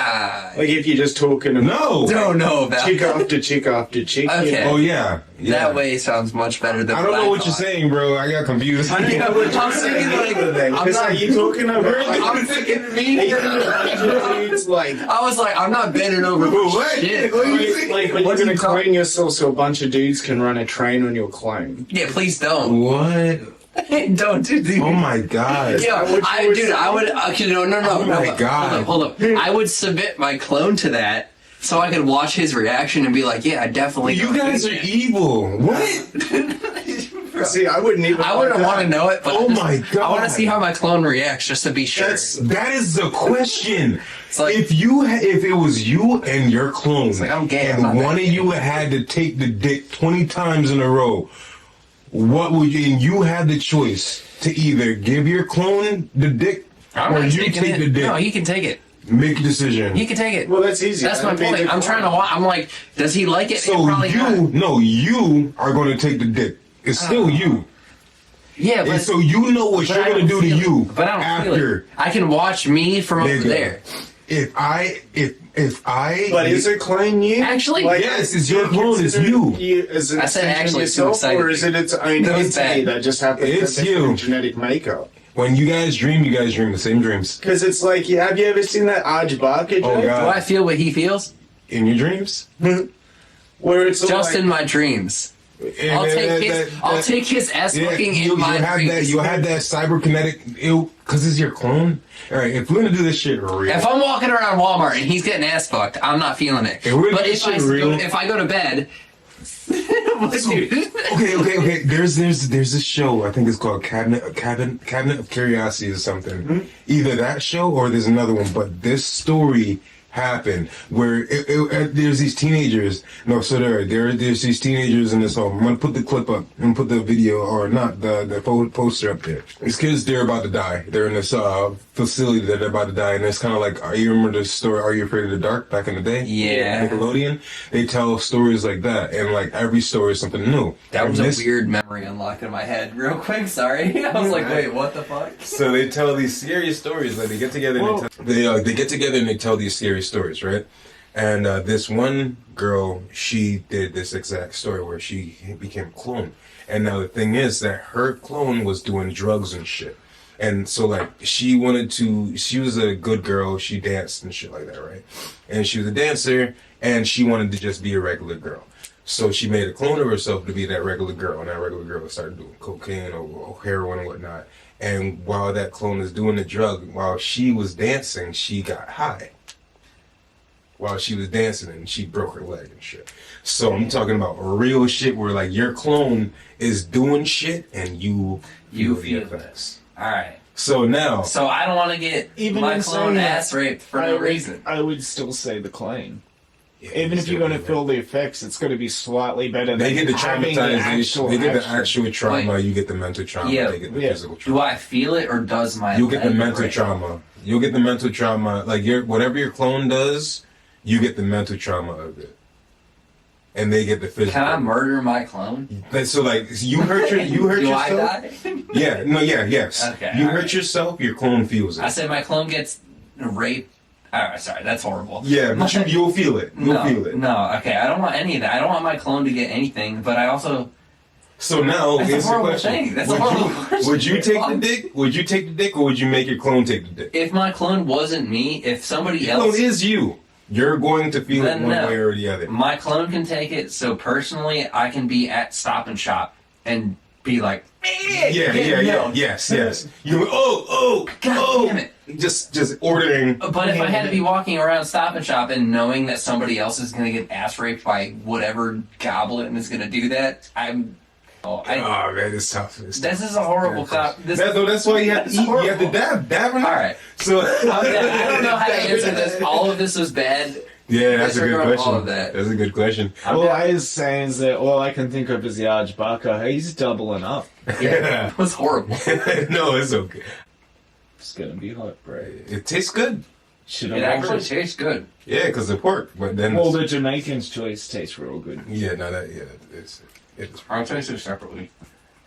Ah, Like if you're just talking about no. don't know about chick that. after chick after chick. Okay. You know? Oh yeah. That way sounds much better than I don't know what you're thought. saying, bro. I got confused. I know, but I'm thinking like I'm Because not. are you talking about? I'm thinking me. It's like. I was like, I'm not bending over for What? shit. What are you thinking? Like when you're gonna clone yourself so a bunch of dudes can run a train on your clone. Yeah, please don't. What? Don't do that. Oh my god. Yeah, I would. Okay, no. Oh my God. Hold up. I would submit my clone to that, so I could watch his reaction and be like, "Yeah, I definitely." You guys are evil. What? See, I wouldn't even. I wouldn't want to know it, but Oh my God. I want to see how my clone reacts just to be sure. That is the question. like- if it was you and your clone, like, I'm gay, I'm and not one that of you gay. had to take the dick 20 times in a row, what would you? And you had the choice to either give your clone the dick I'm or not you taking take it. the dick. No, he can take it. Make a decision. He can take it. Well, that's easy. That's my That'd be point. the I'm trying to. clone. I'm like, does he like it? so Probably not. you are going to take the dick. It's still you. Yeah, And but so you know what but you're I going to don't do to feel you it. But I don't feel after. it. I can watch me from over Nigga. there. If I But is it clone you? Actually, yes, it's your do you clone, it's consider you. As an I said extension of actually, it's too yourself, exciting. or is it its own No, it's entity bad. that just happens to It's have you. different genetic makeup? When you guys dream the same dreams. Because it's like, have you ever seen that Arj Barker joke? Oh, God. do I feel what he feels? In your dreams? Where it's Just like, in my dreams. And I'll take his ass looking in my dreams. You have that cyberkinetic because it's your clone. All right, if we're gonna do this shit real, If I'm walking around Walmart and he's getting ass fucked, I'm not feeling it. If we're But doing shit real- if I go to bed, okay. There's this show. I think it's called Cabinet of Curiosities or something. Mm-hmm. Either that show or there's another one. But this story happened where there's these teenagers. No, so there's these teenagers in this home. I'm gonna put the clip up and put the video or not the poster up there. These kids, they're about to die. They're in this facility that they're about to die, and it's kind of like, you remember the story Are You Afraid of the Dark back in the day? Yeah. Nickelodeon. They tell stories like that, and like every story is something new. That And was a weird memory unlocked in my head real quick. Sorry, I was like, wait, what the fuck? So they tell these scary stories. Like they get together and they get together and they tell these scary stories, right? And this one girl, she did this exact story where she became a clone. And now the thing is that her clone was doing drugs and shit. And so like she was a good girl. She danced and shit like that, right? And she was a dancer and she wanted to just be a regular girl. So she made a clone of herself to be that regular girl, and that regular girl started doing cocaine or heroin and whatnot. And while that clone is doing the drug, while she was dancing, she got high. While she was dancing, and she broke her leg and shit. So I'm talking about real shit where like your clone is doing shit and you feel the effects. All right. So now, So I don't want to get Even my in clone saying that, ass raped for no reason. I would still say the clone. yeah, Even if still you're going to do feel the effects, it's going to be slightly better they than get the having the traumatization, they get the action. actual trauma, Wait. you get the mental trauma, Yeah. they get the Yeah. physical trauma. Do I feel it or does my You'll get the leg mental break? trauma. You'll get the mental trauma. Like whatever your clone does, you get the mental trauma of it, and they get the physical. Can I murder my clone? So like you hurt Do yourself. I die? Yeah. No. Yeah. Yes. Okay, You all hurt right. yourself. Your clone feels it. I said my clone gets raped. All right, sorry, that's horrible. Yeah, but you'll feel it. You'll feel it. No, okay, I don't want any of that. I don't want my clone to get anything, but I also... So now, That's a here's the horrible question: thing. That's a would horrible you, question. would you take the dick? Would you take the dick, or would you make your clone take the dick? If my clone wasn't me, if somebody Your else... clone is you. You're going to feel it Then one no. way or the other. My clone can take it, so personally, I can be at Stop and Shop and be like, Yeah. Yes. You God damn it. Just ordering. But if I had to be walking around Stop and Shop and knowing that somebody else is going to get ass raped by whatever goblet and is going to do that, Oh man, it's tough. This is a horrible cop. That's why you have to eat. You have to dab. All right. So I don't know how to answer this. All of this was bad. Yeah, that's a good Disregard question. all of that. That's a good question. All I was saying is that all I can think of is the Arj Barker. He's doubling up. Yeah. It was horrible. No, it's okay. It's going to be hot, bro. It tastes good. Should It I actually tastes good. Yeah, because of pork. But then, Well, the Jamaican's choice tastes real good. it's. I'll taste it separately.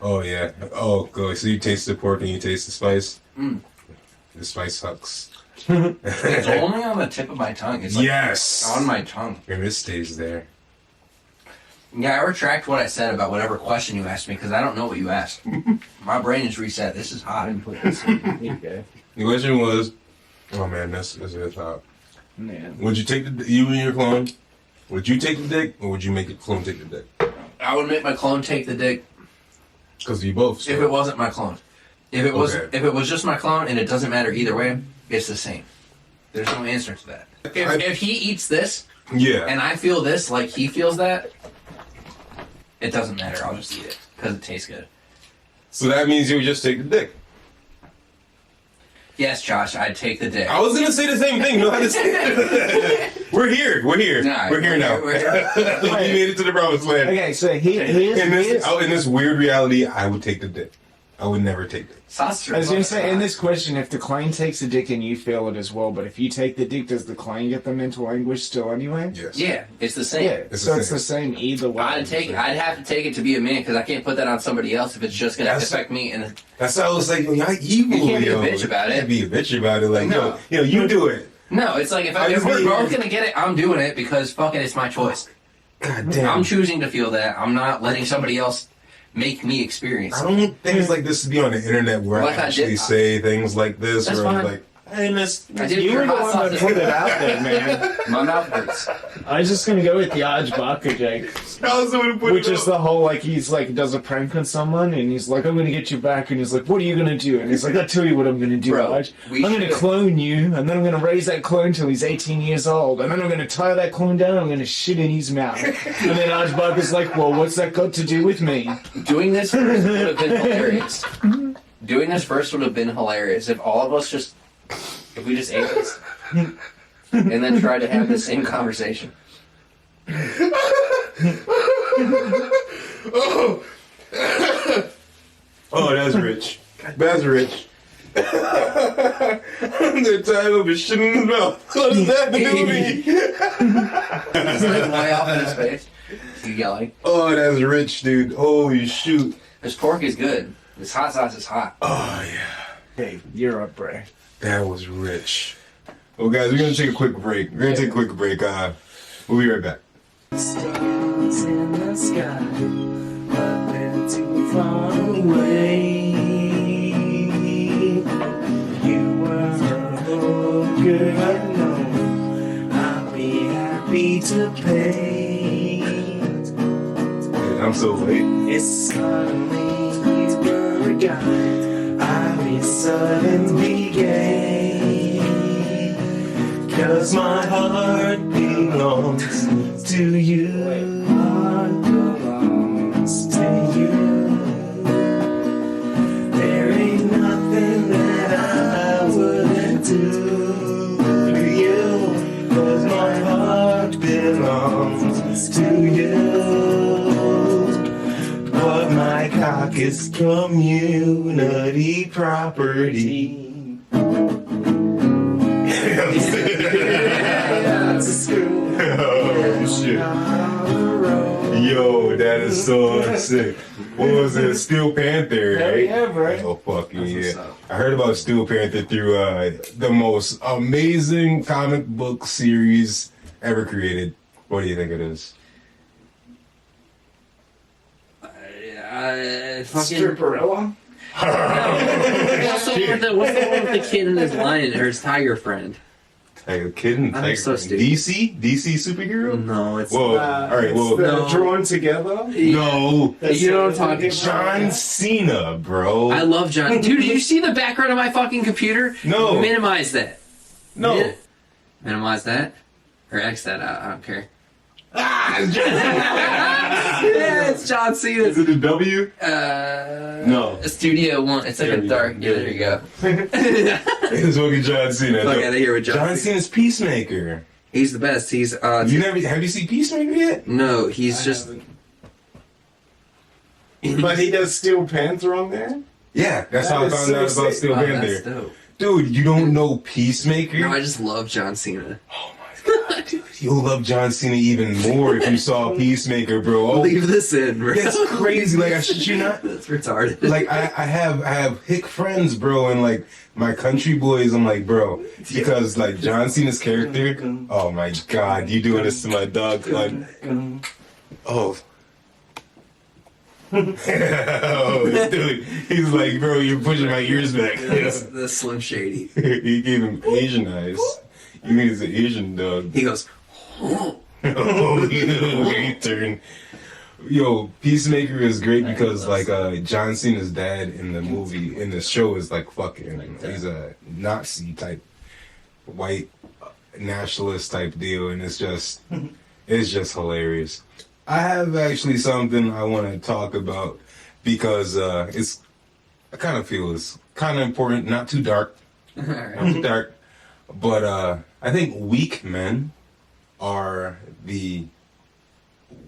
Oh yeah. Oh, good. So you taste the pork and you taste the spice. Mm. The spice sucks. It's only on the tip of my tongue. It's like Yes. on my tongue. And it stays there. Yeah, I retract what I said about whatever question you asked me because I don't know what you asked. My brain is reset. This is hot. Okay. The question was, oh man, that's the top. Man. Would you take you and your clone? Would you take the dick, or would you make your clone take the dick? I would make my clone take the dick Because you both. if it wasn't my clone. If it was, Okay. if it was just my clone and it doesn't matter either way, it's the same. There's no answer to that. If he eats this Yeah. and I feel this like he feels that, it doesn't matter. I'll just eat it because it tastes good. So that means you would just take the dick. Yes, Josh, I'd take the dick. I was gonna say the same thing. No, we're here. Nah, We're here now. we're here. We made it to the promised land. Okay, so here's... In this weird reality, I would take the dick. I would never take it. Sausage. I was going to say, in this question, if the clone takes the dick and you feel it as well, but if you take the dick, does the clone get the mental anguish still anyway? Yes. Yeah, it's the same. Yeah, It's so the it's the same either way. I'd have to take it to be a man because I can't put that on somebody else if it's just gonna That's- affect me. And That's how I was like, yo, y'all evil. You can't be a yo. bitch about it. You can't be a bitch about it. Like, No. you do it. no, it's like if I just we're mean- both gonna get it, I'm doing it because fuck it, it's my choice. God damn. I'm choosing to feel that. I'm not letting somebody else make me experience I it. don't want things like this to be on the internet where Like I I actually did- say things like this. That's Where I'm fine. like, hey, miss. I did You your were the hot one that sauce. put it out there, man. My mouth hurts. I was just going to go with the Arj Barker joke. I was the one who put Which it is up. the whole, like, he's like, does a prank on someone, and he's like, I'm gonna get you back, and he's like, what are you gonna do? And he's like, I'll tell you what I'm gonna do, Bro, Arj. we I'm gonna should've- clone you, and then I'm gonna raise that clone till he's 18 years old, and then I'm gonna tie that clone down, and I'm gonna shit in his mouth. And then Arj Barker's like, well, what's that got to do with me? Doing this first would have been hilarious. Doing this first would have been hilarious if all of us if we just ate this. and then try to have the same conversation. Oh, that's rich. That's rich. The time of a shit in his mouth. What does that do to me? He's like way off in his face. He's yelling. Oh, that's rich, dude. Holy shoot. This pork is good. This hot sauce is hot. Oh, yeah. Hey, you're up, Bray. That was rich. Well, guys, we're going to take a quick break. We'll be right back. Stars in the sky, but they're too far away. You were a good unknown. I'll be happy to pay. I'm so late. It's suddenly you were a guide. I'll be suddenly gay. 'Cause my heart belongs to you. Heart belongs to you. There ain't nothing that I wouldn't do for you. 'Cause my heart belongs to you. But my cock is community property. Oh, shit. Yo, that is so sick. What was it? Steel Panther, right? Yeah, bro. Oh, fucking That's yeah. what's up. I heard about Steel Panther through the most amazing comic book series ever created. What do you think it is? Fucking. Stripperella? What's the one with the kid and his lion or his tiger friend? Like a kid and I'm tiger. so stupid. DC superhero? No, it's Whoa! All right, well, No. Drawn together? no. You know what I'm talking about. John Cena, bro. I love John. Dude, did you see the background of my fucking computer? No. Minimize that. No. Minimize that? Or X that out. I don't care. Ah, it's John Cena. Yeah, it's John Cena. Is it a W? No. Studio One. It's like There a you dark. go. Yeah, there you go. It's fucking John Cena. Look at it here with John Cena. Cena's Peacemaker. He's the best. He's Have you seen Peacemaker yet? no. He's just. But he does Steel Panther on there? Yeah, that's That how I is found so out about sick. Steel Oh, that's Panther. dope. Dude, you don't know Peacemaker? No, I just love John Cena. Oh my god, dude. You'll love John Cena even more if you saw Peacemaker, bro. Oh, Leave this in, bro. that's crazy. Like, I shit you not. That's retarded. Like I have hick friends, bro, and like my country boys, I'm like, bro, because like John Cena's character, oh my god, you doing this to my dog, like, oh. Oh, dude, he's like, bro, you're pushing my ears back. the Slim Shady. He gave him Asian eyes. You mean it's an Asian dog? He goes, Oh, he turned. Yo, Peacemaker is great because like John Cena's dad in the movie in the show is like fucking he's a Nazi type white nationalist type deal, and it's just hilarious. I have actually something I want to talk about because I kind of feel it's kind of important, not too dark, not too dark, but I think weak men are the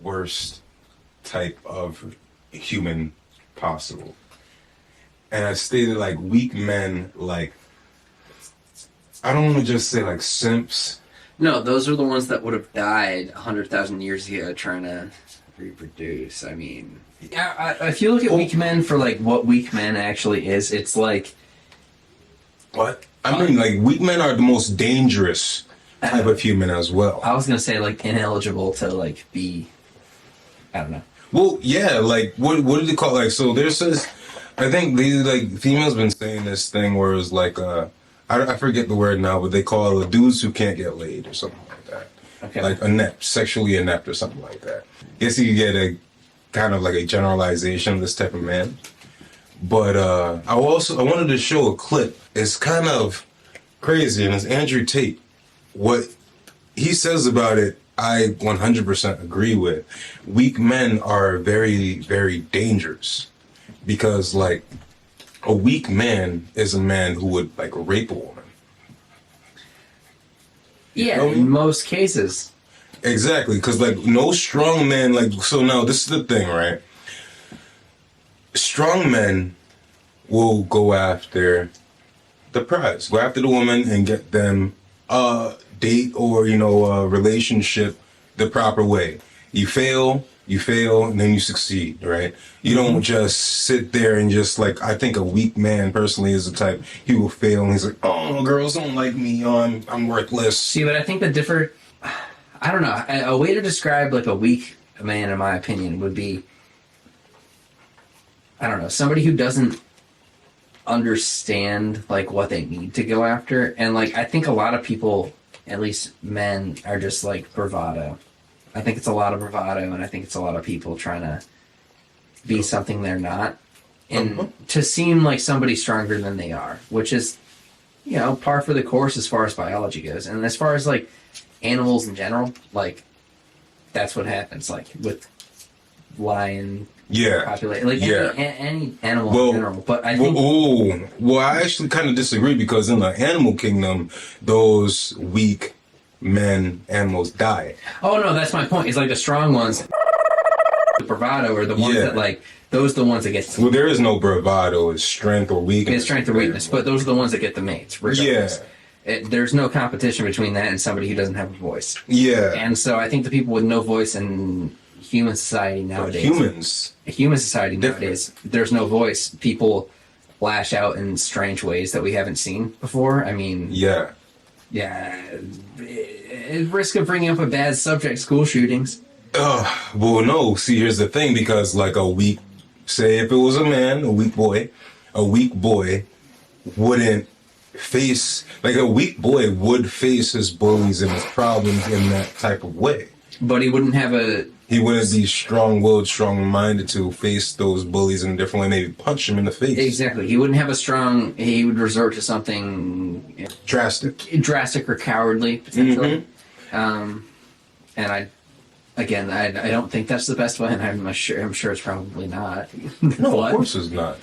worst type of human possible. And I stated like weak men, like, I don't want to just say like simps. no, those are the ones that would have died 100,000 years ago trying to reproduce. I mean, if you look at weak men for like what weak men actually is, it's like What? I mean, like, weak men are the most dangerous type of human as well. I was gonna say like ineligible to like be. I don't know. Well, yeah, like, what did they call, like, so there's this, I think these, like, females been saying this thing where it's like, I forget the word now, but they call it dudes who can't get laid or something like that. Okay. Like inept, sexually inept or something like that. Guess you could get a kind of like a generalization of this type of man. But I wanted to show a clip. It's kind of crazy, and it's Andrew Tate. What he says about it, I 100% agree with. Weak men are very, very dangerous because, like, a weak man is a man who would like rape a woman. Yeah, feel me? in most cases. Exactly, because like no strong man, like, so now this is the thing, right? Strong men will go after the prize, go after the woman and get them a date or, you know, a relationship the proper way. You fail, and then you succeed, right? You don't just sit there and just like, I think a weak man personally is the type, he will fail and he's like, oh, girls don't like me, oh, I'm worthless. See, but I think I don't know, a way to describe like a weak man, in my opinion, would be, I don't know, somebody who doesn't understand like what they need to go after. And like, I think a lot of people, at least men, are just like bravado. I think it's a lot of bravado, and I think it's a lot of people trying to be something they're not, and to seem like somebody stronger than they are, which is, you know, par for the course as far as biology goes. And as far as like animals in general, like that's what happens, like with lion population, like any animal in general. But I think I actually kind of disagree, because in the animal kingdom, those weak animals die. Oh no, that's my point. It's like the strong ones, the bravado, are the ones that like, those are the ones that get. Well, there is no bravado. It's strength or weakness. It's strength or weakness, but those are the ones that get the mates. Regardless. Yeah. There's no competition between that and somebody who doesn't have a voice. Yeah. And so I think the people with no voice in human society nowadays. Human society nowadays, there's no voice. People lash out in strange ways that we haven't seen before. I mean. Yeah. At risk of bringing up a bad subject, school shootings. Well, no. See, here's the thing, because like say if it was a man, a weak boy wouldn't face, like a weak boy would face his bullies and his problems in that type of way. But he wouldn't be strong-willed, strong-minded to face those bullies in a different way, maybe punch them in the face. Exactly. He wouldn't have he would resort to something drastic or cowardly, potentially. And I don't think that's the best way, and I'm sure it's probably not. No, of course it's not.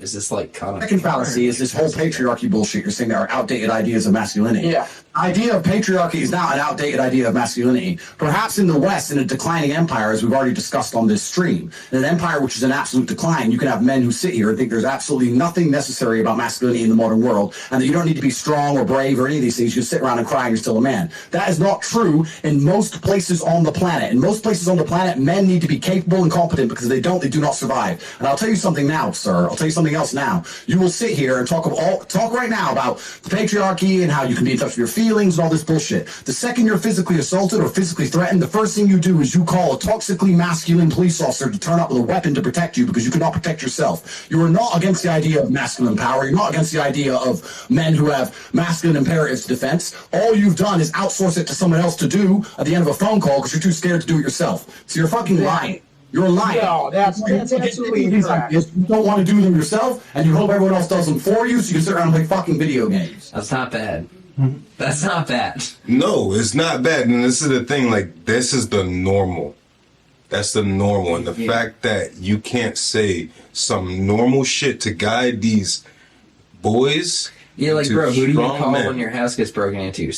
Is this like caught up? Second fallacy is this whole patriarchy bullshit. You're saying there are outdated ideas of masculinity. Yeah. The idea of patriarchy is not an outdated idea of masculinity. Perhaps in the West, in a declining empire, as we've already discussed on this stream, in an empire which is in absolute decline, you can have men who sit here and think there's absolutely nothing necessary about masculinity in the modern world, and that you don't need to be strong or brave or any of these things. You just sit around and cry and you're still a man. That is not true in most places on the planet. In most places on the planet, men need to be capable and competent, because they do not survive. And I'll tell you something now, sir. I'll tell you something else now. You will sit here and talk right now about the patriarchy and how you can be in touch with your feelings and all this bullshit. The second you're physically assaulted or physically threatened, the first thing you do is you call a toxically masculine police officer to turn up with a weapon to protect you, because you cannot protect yourself. You are not against the idea of masculine power. You're not against the idea of men who have masculine imperatives to defense. All you've done is outsource it to someone else to do at the end of a phone call because you're too scared to do it yourself. So you're fucking lying. You're lying. No, that's absolutely incorrect. You don't want to do them yourself, and you hope everyone else does them for you, so you can sit around and play fucking video games. That's not bad. That's not bad. No, it's not bad. And this is the thing, like, this is the normal. That's the normal. And the fact that you can't say some normal shit to guide these boys. Yeah, like, bro, who do you call when your house gets broken into?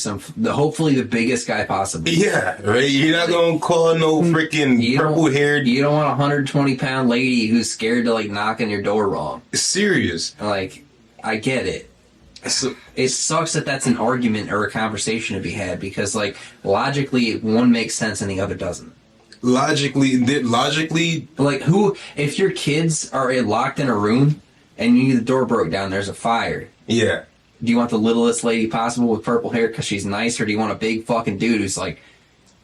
Hopefully the biggest guy possible. Yeah, right? You're not going to call no freaking purple-haired... You don't want a 120-pound lady who's scared to, like, knock on your door wrong. Serious. Like, I get it. So, it sucks that that's an argument or a conversation to be had, because, like, logically, one makes sense and the other doesn't. Logically... Like, if your kids are locked in a room and the door broke down, there's a fire... Yeah. Do you want the littlest lady possible with purple hair because she's nice, or do you want a big fucking dude who's like,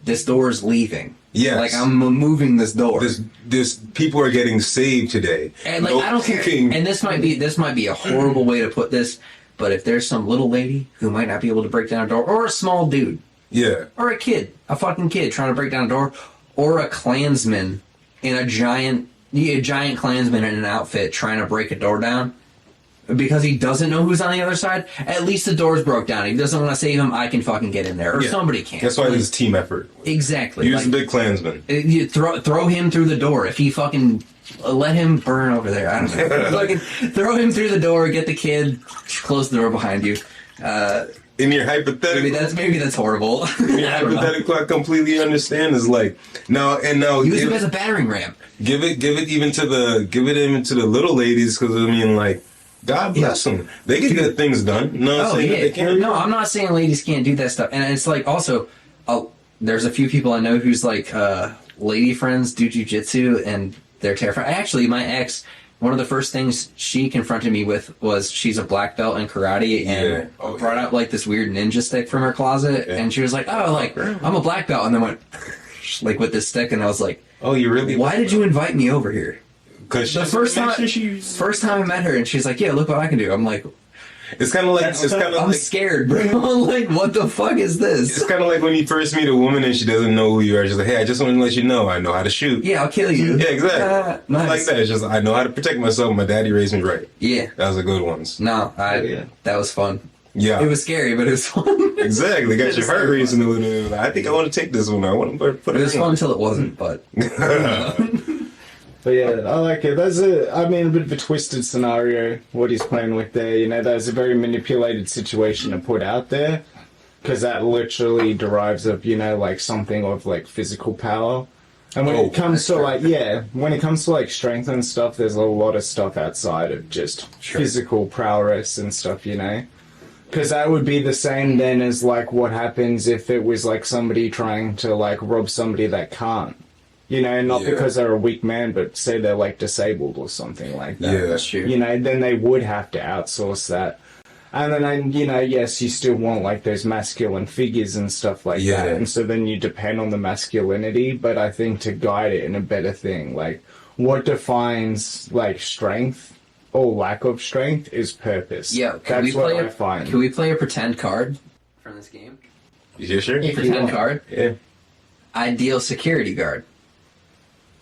this door is leaving? Yes. Like, I'm moving this door. This people are getting saved today. And like, I don't care. And this might be a horrible way to put this, but if there's some little lady who might not be able to break down a door, or a small dude, or a fucking kid trying to break down a door, or a Klansman in a giant Klansman in an outfit trying to break a door down. Because he doesn't know who's on the other side, at least the door's broke down. He doesn't want to save him, I can fucking get in there. Or somebody can. That's why it's team effort. Exactly. Use the big Klansman. You throw him through the door. If he fucking... let him burn over there. I don't know. Fucking throw him through the door, get the kid, close the door behind you. In your hypothetical, maybe that's horrible. in your hypothetical, I completely understand. Is like now Use him as a battering ram. give it even to the little ladies, because I mean, like, God bless them. They get good things done. No, I'm saying that they can't. No, I'm not saying ladies can't do that stuff. And it's like also, there's a few people I know who's like lady friends do jujitsu and they're terrified. Actually, my ex, one of the first things she confronted me with was she's a black belt in karate and brought out like this weird ninja stick from her closet, and she was like, "Oh, like I'm a black belt," and then went like with this stick, and I was like, "Oh, you really? Why did you invite me over here?" Because the first time I met her, and she's like, "Yeah, look what I can do." I'm like, it's kind of like I'm scared, bro. Like, what the fuck is this? It's kind of like when you first meet a woman and she doesn't know who you are. She's like, "Hey, I just want to let you know I know how to shoot." Yeah, I'll kill you. Yeah, exactly. Nice. Like that. It's just I know how to protect myself. My daddy raised me right. Yeah, that was a good ones. No, that was fun. Yeah, it was scary, but it was fun. Exactly, got your heart racing a little bit. I think I want to take this one. I want to put it. It was fun until it wasn't, but. But yeah, I like it. There's a bit of a twisted scenario, what he's playing with there. You know, there's a very manipulated situation to put out there, because that literally derives of, you know, like something of like physical power. And when it comes to when it comes to like strength and stuff, there's a lot of stuff outside of just physical prowess and stuff, you know? Because that would be the same then as like what happens if it was like somebody trying to like rob somebody that can't. You know, not because they're a weak man, but say they're like disabled or something like that. Yeah, that's true. You know, then they would have to outsource that. And then, you know, yes, you still want like those masculine figures and stuff like that. And so then you depend on the masculinity, but I think to guide it in a better thing, like what defines like strength or lack of strength is purpose. Yeah, that's what I find. Can we play a pretend card from this game? You sure? Pretend card? Yeah. Ideal security guard.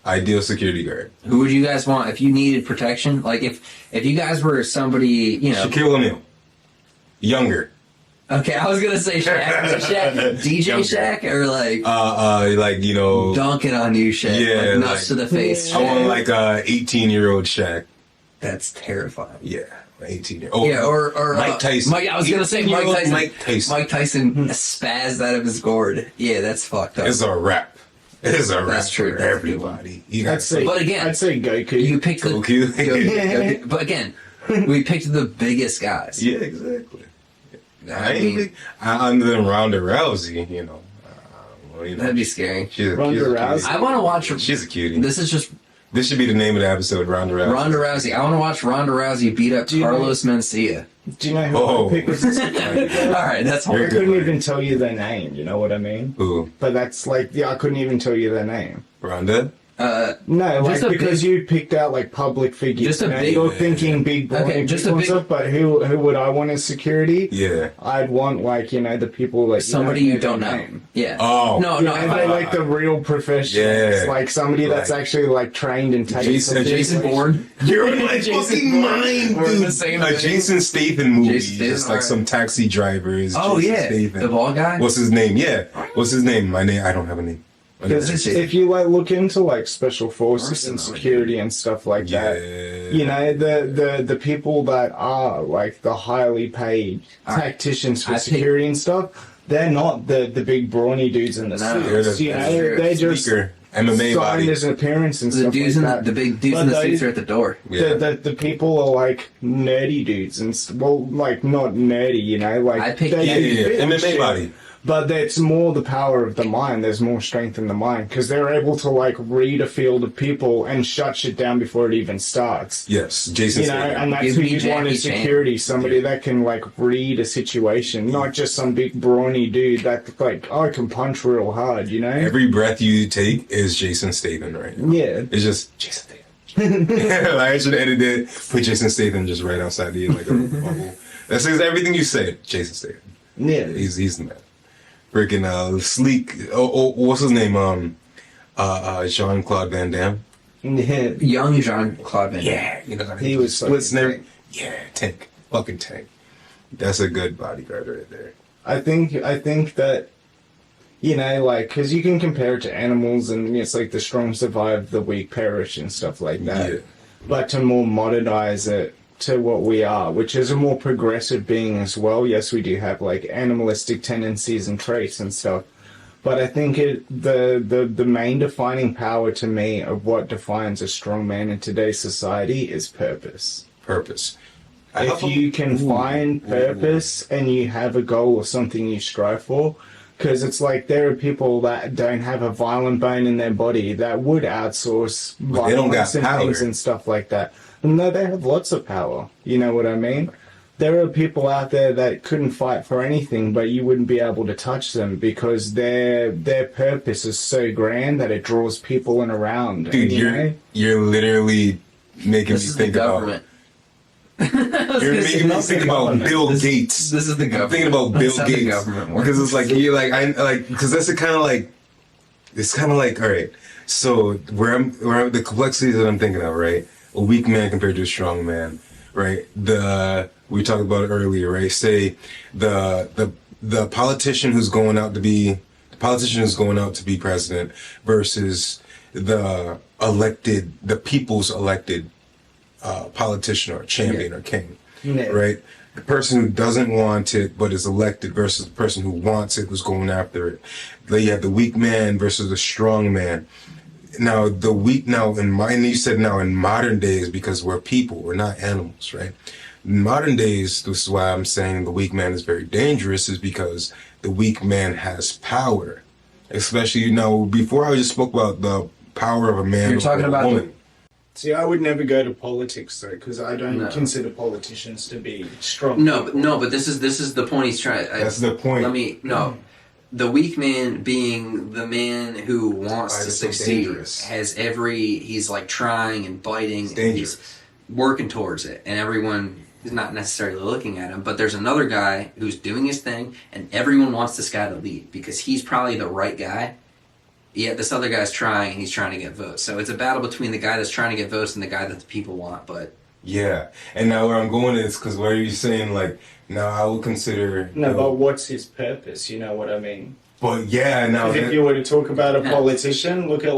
Ideal security guard. Who would you guys want if you needed protection? Like if you guys were somebody, you know. Shaquille O'Neal. Younger. Okay, I was gonna say Shaq. DJ Younger. Shaq, or like you know, dunking on you, Shaq. Yeah, like nuts to the face. I want like a 18-year-old Shaq. That's terrifying. Yeah, 18-year-old. Yeah, or Mike Tyson. I was gonna say Mike Tyson. Mike Tyson spazzed out of his gourd. Yeah, that's fucked up. It's a wrap. It's a wrap. That's true. For everybody. I'd say Goku. You picked Goku. Goku. But again, we picked the biggest guys. Yeah, exactly. Other than Ronda Rousey, you know. That'd be scary. She's Ronda Rousey. I want to watch. She's a cutie. This should be the name of the episode. Ronda Rousey. Ronda Rousey. I want to watch Ronda Rousey beat up Carlos Mencia. Do you know who I picked? All right, that's hard. I couldn't even tell you their name. You know what I mean? Who? But that's like, I couldn't even tell you their name. Ronda? No, like because you picked out like public figures. Just a big. You're thinking big. Okay, just a big. Stuff, but who would I want as security? Yeah, I'd want like the people like somebody you don't know. Name. Yeah. Oh no, they're like the real professionals. Like somebody that's actually like trained and taken. Jason Bourne. You're in my fucking mind, dude. The same a Jason Statham movie, just like some taxi drivers. Oh Jason Statham. The ball guy. What's his name? Yeah, what's his name? My name. I don't have a name. Because if you like look into like special forces and security and stuff like that, you know the people that are like the highly paid tacticians for security and stuff, they're not the big brawny dudes in the suits. You know, they're just MMA body. As an appearance and stuff dudes like that. The big dudes in the suits are at the door. Yeah. The people are like nerdy dudes and like not nerdy, you know, like I picked MMA body. But it's more the power of the mind. There's more strength in the mind because they're able to like read a field of people and shut shit down before it even starts. Yes, Jason. You know, and that's who you want as security. Somebody that can like read a situation, not just some big brawny dude that like I can punch real hard. You know, every breath you take is Jason Statham right now. Yeah, it's just Jason Statham. Like, I should edit it. Put Jason Statham just right outside the like a bubble. That says everything you said. Jason Statham. Yeah, he's the man. Freaking sleek. What's his name? Jean-Claude Van Damme. Yeah. Young Jean-Claude Van Damme. Yeah, you know he was splits and everything. Yeah, tank, fucking tank. That's a good bodyguard right there. I think that you know, like, because you can compare it to animals, and it's like the strong survive, the weak perish, and stuff like that. Yeah. But to more modernize it to what we are, which is a more progressive being as well. Yes, we do have like animalistic tendencies and traits and stuff, but I think the main defining power to me of what defines a strong man in today's society is purpose. Purpose. If you can find purpose and you have a goal or something you strive for, because it's like there are people that don't have a violent bone in their body that would outsource But they don't got violence and power. things and stuff like that. No, they have lots of power. You know what I mean? There are people out there that couldn't fight for anything, but you wouldn't be able to touch them because their purpose is so grand that it draws people in around. Dude, you're literally making This me is the think about. government. You're making me think about Bill Gates. This is the I'm government. thinking about Bill That's how the Gates government works. because it's like you because that's kind of like it's kind of like all right. So where I'm the complexities that I'm thinking of, right? A weak man compared to a strong man, right? We talked about it earlier, right? Say the politician who's going out to be president versus the people's elected politician or champion or king, right? The person who doesn't want it but is elected versus the person who wants it, who's going after it. Then you have the weak man versus the strong man. Now you said in modern days, because we're people, we're not animals, right? In modern days, this is why I'm saying the weak man is very dangerous, is because the weak man has power. Especially, before I just spoke about the power of a man You're talking over a about woman. See, I would never go to politics though, because I don't No. consider politicians to be strong. But this is the point he's trying. That's the point. The weak man being the man who wants Why to is it so succeed dangerous? he's like trying and biting It's and dangerous. he's working towards it, and everyone is not necessarily looking at him, but there's another guy who's doing his thing and everyone wants this guy to lead because he's probably the right guy. Yet this other guy's trying and he's trying to get votes. So it's a battle between the guy that's trying to get votes and the guy that the people want. But Yeah. And now where I'm going is because where you're saying now I would consider. No, but what's his purpose? You know what I mean? But yeah, now 'Cause if you were to talk about a politician, look at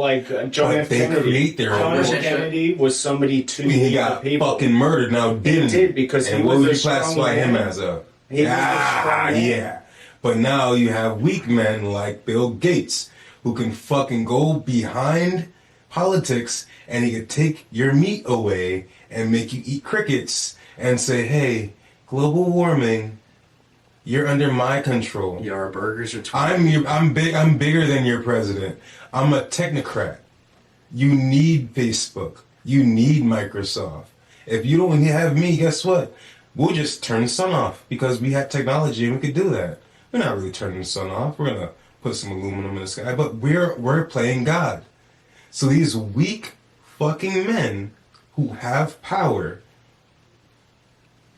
John But F. they Kennedy. create their John own- F. Kennedy was somebody to he lead got the people. fucking murdered now, didn't He did, because and he what was would a you strong classify him man. as a? He was a strong man. Yeah. But now you have weak men like Bill Gates who can fucking go behind politics and he can take your meat away and make you eat crickets and say, hey, global warming, you're under my control. your burgers are $20. I'm bigger than your president. I'm a technocrat. You need Facebook. You need Microsoft. If you don't have me, guess what? We'll just turn the sun off because we have technology and we could do that. We're not really turning the sun off. We're gonna put some aluminum in the sky, but we're playing God. So these weak fucking men who have power,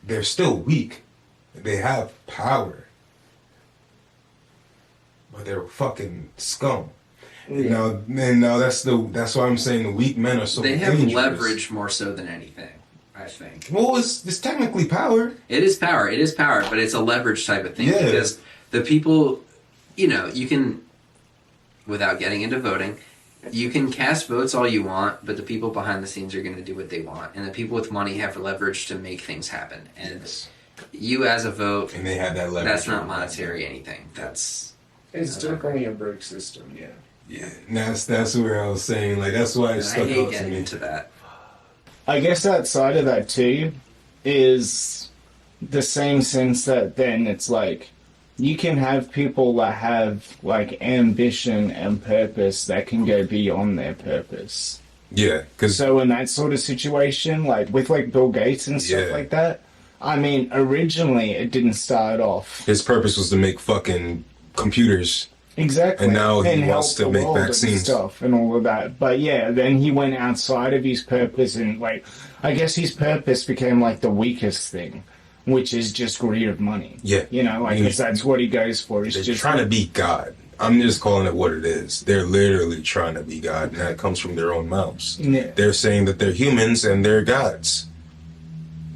they're still weak. They have power. But they're fucking scum. Yeah. Now that's why I'm saying the weak men are so They have dangerous. leverage more so than anything, I think. Well, it's technically power. It is power, but it's a leverage type of thing Yeah. because the people, you can, without getting into voting, you can cast votes all you want, but the people behind the scenes are going to do what they want, and the people with money have leverage to make things happen. And you, as a vote, And they have that leverage. that's not monetary anything. That's It's definitely a broke system, yeah. Yeah, and that's where I was saying, that's why it I stuck hate out to getting me. into that. I guess outside of that too is the same sense that then it's you can have people that have ambition and purpose that can go beyond their purpose. Yeah, because So in that sort of situation, with Bill Gates and stuff Yeah. like that, I mean, originally it didn't start off his purpose was to make fucking computers. exactly, And now he help wants to the make world and vaccines. stuff and all of that. But yeah, then he went outside of his purpose and I guess his purpose became the weakest thing, which is just greed of money. Yeah. Because that's what he goes for. It's They're just trying to be God. I'm just calling it what it is. They're literally trying to be God, and that comes from their own mouths. Yeah. They're saying that they're humans and they're gods.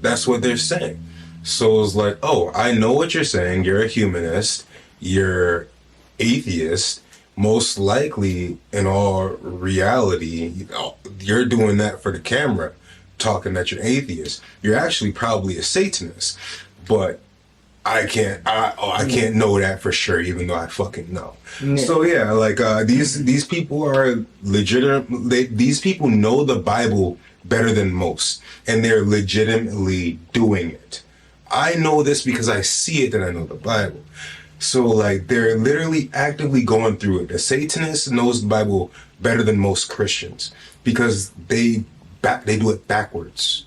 That's what they're saying. So it's oh, I know what you're saying. You're a humanist. You're atheist. Most likely, in all reality, you're doing that for the camera. talking that you're atheist. You're actually probably a Satanist, but I can't know that for sure, even though I fucking know. Yeah. So yeah, like these people are legitimate. These people know the Bible better than most, and they're legitimately doing it. I know this because I see it and I know the Bible. So like they're literally actively going through it. The Satanist knows the Bible better than most Christians because they do it backwards.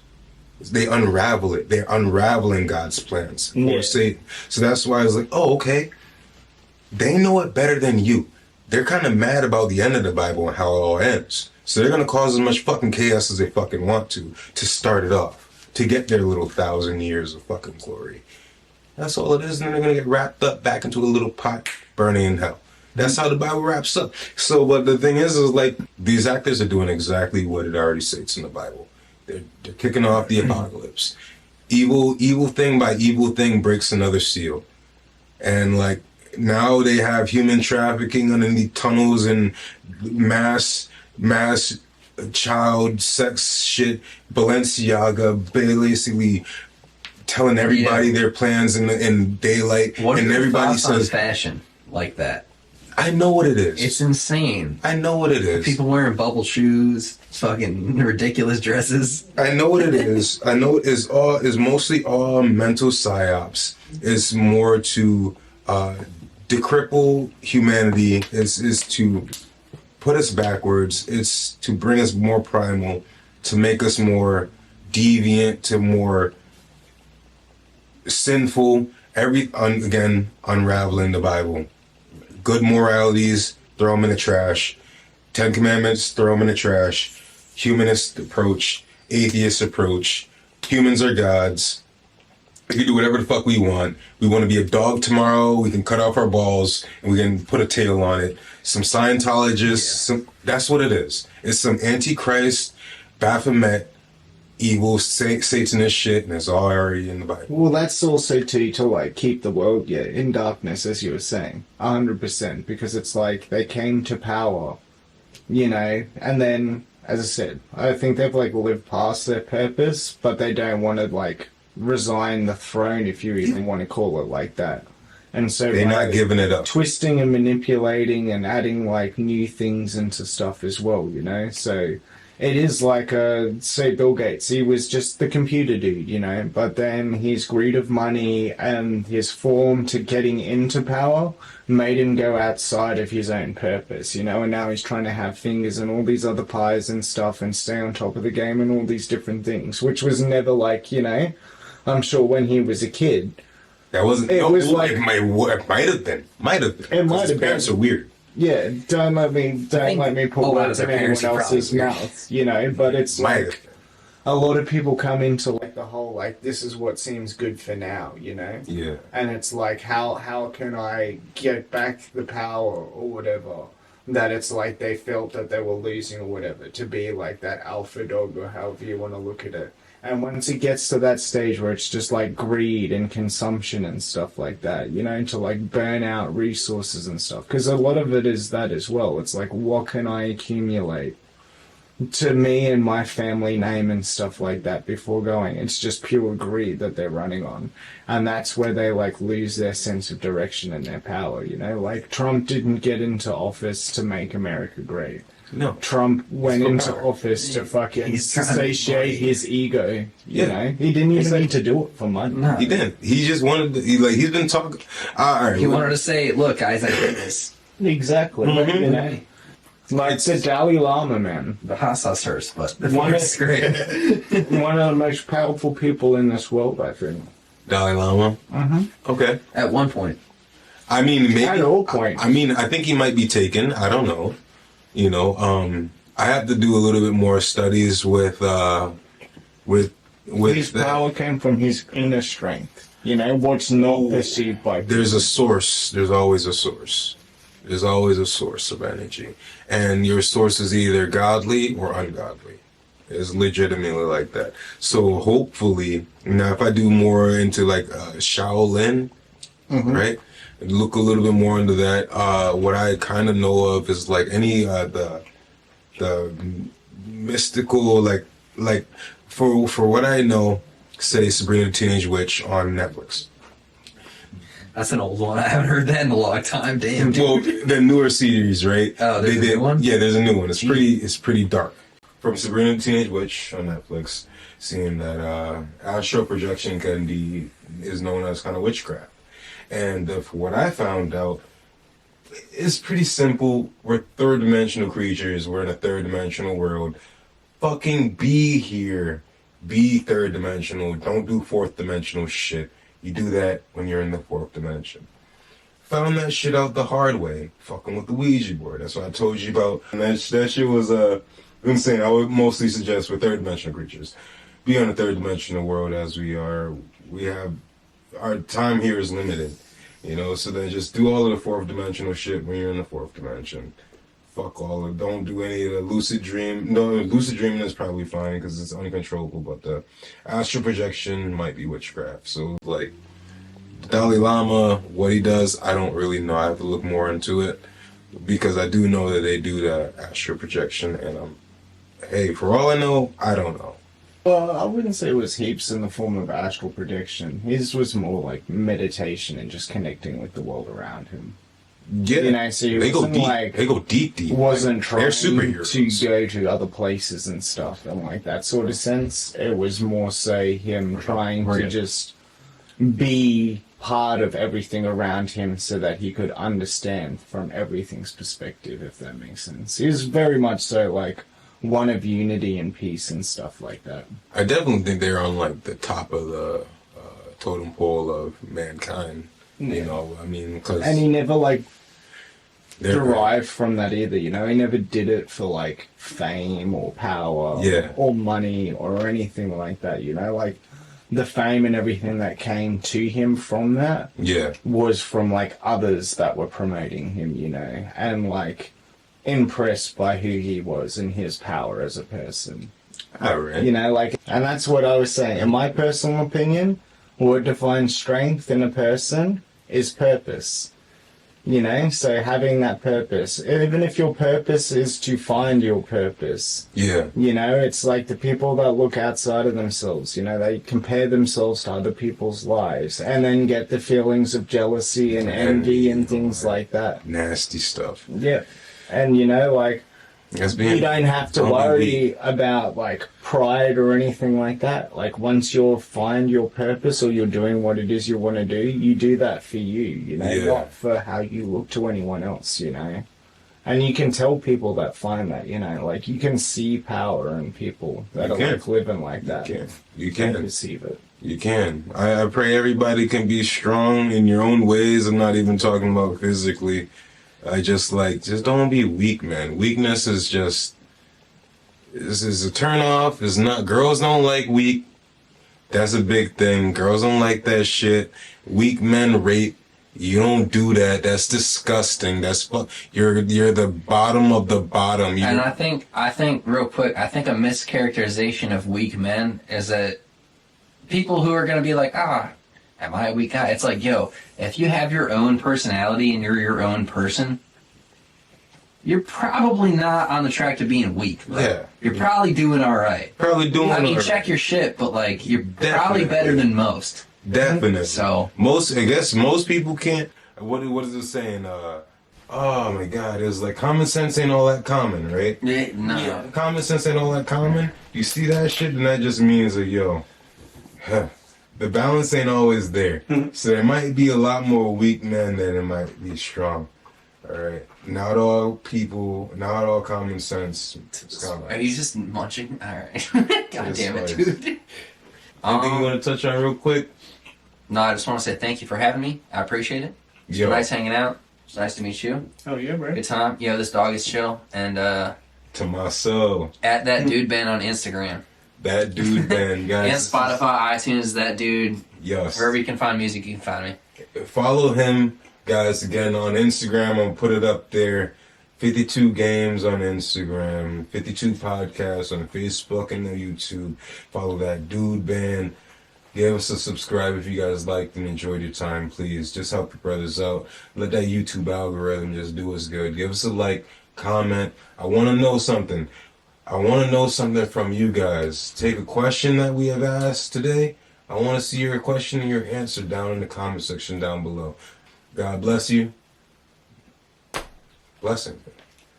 They unravel it. They're unraveling God's plans for Satan. So that's why I was like, oh, okay. They know it better than you. They're kind of mad about the end of the Bible and how it all ends. So they're going to cause as much fucking chaos as they fucking want to start it off, to get their little 1,000 years of fucking glory. That's all it is. And then they're going to get wrapped up back into a little pot burning in hell. That's how the Bible wraps up. So, but the thing is like, these actors are doing exactly what it already states in the Bible. They're kicking off the apocalypse. Evil thing by evil thing breaks another seal. And like now they have human trafficking underneath tunnels and mass child sex shit. Balenciaga basically telling everybody their plans in daylight. What are and your everybody thoughts on says fashion like that? I know what it is. It's insane. I know what it is. People wearing bubble shoes, fucking ridiculous dresses. I know what it is. I know it's mostly all mental psyops. It's more to decripple humanity. Is to put us backwards. It's to bring us more primal, to make us more deviant, to more sinful. Again, unraveling the Bible. Good moralities, throw them in the trash. 10 Commandments, throw them in the trash. Humanist approach, atheist approach. Humans are gods. We can do whatever the fuck we want. We want to be a dog tomorrow. We can cut off our balls and we can put a tail on it. Some Scientologists, that's what it is. It's some Antichrist, Baphomet, evil Satanist shit, and it's all already in the Bible. Well, that's also to like keep the world in darkness, as you were saying, 100%, because it's like they came to power, and then, as I said, I think they've like lived past their purpose, but they don't want to like resign the throne, if you even want to call it like that. And so they're not giving it up. Twisting and manipulating and adding like new things into stuff as well, so it is like, say, Bill Gates, he was just the computer dude, but then his greed of money and his form to getting into power made him go outside of his own purpose, and now he's trying to have fingers in all these other pies and stuff and stay on top of the game and all these different things, which was never like, I'm sure when he was a kid. That wasn't, it was like, it might have been. It might have been. His parents are weird. Yeah, don't let me put words in anyone else's mouth, but it's like a lot of people come into like the whole like this is what seems good for now, Yeah. And it's like how can I get back the power or whatever that it's like they felt that they were losing or whatever to be like that alpha dog or however you want to look at it. And once it gets to that stage where it's just like greed and consumption and stuff like that, to like burn out resources and stuff. Because a lot of it is that as well. It's like, what can I accumulate to me and my family name and stuff like that before going? It's just pure greed that they're running on. And that's where they like lose their sense of direction and their power, like Trump didn't get into office to make America great. No. Trump went into office to fucking satiate his ego. He didn't even need to do it for money. No. He didn't. He just wanted to, he's been talking. All right. He wanted to say, look, guys, I did this. Exactly. Mm-hmm. Like the Dalai Lama, man. The hot sauce hurts, but the One is great. One of the most powerful people in this world, I think. Dalai Lama? Mm-hmm. Okay. At one point. I mean, maybe. At all points. I think he might be taken. I don't know. I have to do a little bit more studies with his power came from his inner strength. What's not perceived by people. There's a source. There's always a source. There's always a source of energy. And your source is either godly or ungodly. It's legitimately like that. So hopefully, now if I do more into like Shaolin, right? Look a little bit more into that. What I kind of know of is like any the mystical like for what I know, say Sabrina the Teenage Witch on Netflix. That's an old one. I haven't heard that in a long time. Damn. Dude. Well, the newer series, right? Oh, there's a new one? Yeah, there's a new one. It's pretty dark. From Sabrina the Teenage Witch on Netflix, seeing that astral projection is known as kind of witchcraft. And for what I found out, it's pretty simple. We're third dimensional creatures. We're in a third dimensional world. Fucking be here. Be third dimensional. Don't do fourth dimensional shit. You do that when you're in the fourth dimension. Found that shit out the hard way. Fucking with the Ouija board. That's what I told you about. And that shit was insane. I would mostly suggest for third dimensional creatures. Be on a third dimensional world as we are. We have our time here is limited. You know, so then just do all of the fourth dimensional shit when you're in the fourth dimension. Fuck all of it. Don't do any of the lucid dream. No, lucid dreaming is probably fine because it's uncontrollable, but the astral projection might be witchcraft. So, like, Dalai Lama, what he does, I don't really know. I have to look more into it because I do know that they do the astral projection, and hey, for all I know, I don't know. Well, I wouldn't say it was heaps in the form of astral projection. His was more like meditation and just connecting with the world around him. Yeah, You know, so he they go wasn't deep. like They go deep. wasn't They're trying superheroes. to go to other places and stuff and like that sort of sense. It was more so him trying to just be part of everything around him so that he could understand from everything's perspective, if that makes sense. He was very much so like one of unity and peace and stuff like that. I definitely think they're on like the top of the totem pole of mankind. You know, I mean, because and he never like derived from that either. You know, he never did it for like fame or power, or money or anything like that. You know, like the fame and everything that came to him from that, was from like others that were promoting him. You know, and like impressed by who he was and his power as a person. Alright. You know, like, and that's what I was saying. In my personal opinion, what defines strength in a person is purpose. You know, so having that purpose, even if your purpose is to find your purpose, you know, it's like the people that look outside of themselves, you know, they compare themselves to other people's lives and then get the feelings of jealousy and envy and things like that. Nasty stuff. Yeah. And, you know, like, you don't have to worry about, like, pride or anything like that. Like, once you find your purpose or you're doing what it is you want to do, you do that for you know, not for how you look to anyone else, you know. And you can tell people that find that, you know, like, you can see power in people that are, like, living like that. You can. Perceive it. You can. I pray everybody can be strong in your own ways. I'm not even talking about physically. I just don't be weak, man. Weakness is is a turn off. It's not, girls don't like weak. That's a big thing. Girls don't like that shit. Weak men rape. You don't do that. That's disgusting. You're the bottom of the bottom. And I think real quick, I think a mischaracterization of weak men is that people who are going to be like, am I a weak guy? It's like, yo, if you have your own personality and you're your own person, you're probably not on the track to being weak. Bro. You're probably doing all right. I mean, check your shit, but like, you're probably better than most. Definitely. So I guess most people can't. What is it saying? Oh my God! It's like common sense ain't all that common, right? No. Common sense ain't all that common. You see that shit, and that just means that the balance ain't always there. So there might be a lot more weak men than it might be strong. All right. Not all common sense. Are you just munching? All right. God damn it, dude. Anything you want to touch on real quick? No, I just want to say thank you for having me. I appreciate it. It's been nice hanging out. It's nice to meet you. Oh yeah, bro. Good time. Yo, this dog is chill. And Tommaso. At that dude Ben on Instagram. That dude Ben, guys. And Spotify, iTunes, that dude. Yes. Wherever you can find music, you can find me. Follow him, guys, again on Instagram. I'll put it up there. 52Games on Instagram. 52 Podcasts on Facebook and the YouTube. Follow that dude Ben. Give us a subscribe if you guys liked and enjoyed your time, please. Just help your brothers out. Let that YouTube algorithm just do us good. Give us a like, comment. I want to know something. I want to know something from you guys. Take a question that we have asked today. I want to see your question and your answer down in the comment section down below. God bless you. Blessing.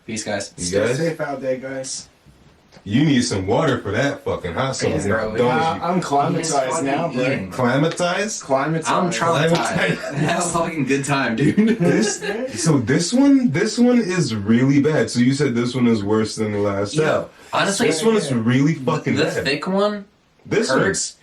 Peace, guys. You Stay guys, safe out there, guys. you need some water for that fucking hot sauce, Yeah, bro. don't I'm climatized now, bro. eating. you? Climatized? Climatized. I'm traumatized. Have a fucking good time, dude. So this one is really bad. So you said this one is worse than the last Yo, time. honestly, This one is really fucking the bad. thick one This hurts.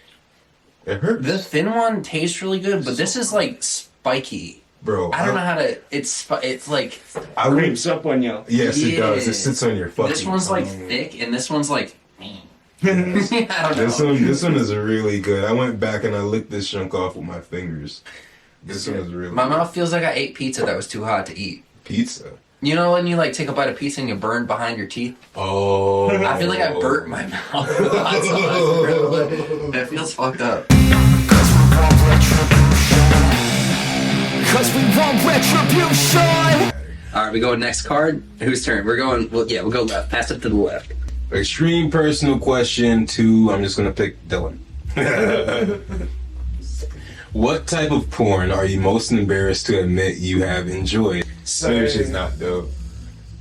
It hurts. The thin one tastes really good, but this is like spiky. Bro, I don't know how to. It's like. I would, Creeps up on you. yes, it does. Yeah. It sits on your fucking This one's like tongue. thick, and this one's like. I don't know. This one is really good. I went back and I licked this chunk off with my fingers. This one is really My good. mouth feels like I ate pizza that was too hot to eat. Pizza. You know when you like take a bite of pizza and you burn behind your teeth? Oh. I feel like I burnt my mouth with hot sauce, bro. It feels fucked up. Cause we want retribution. Alright, we go next card. Whose turn? We're going, well, yeah, we'll go left. Pass it to the left. Extreme personal question to, I'm just going to pick Dylan. What type of porn are you most embarrassed to admit you have enjoyed? Seriously, not dope.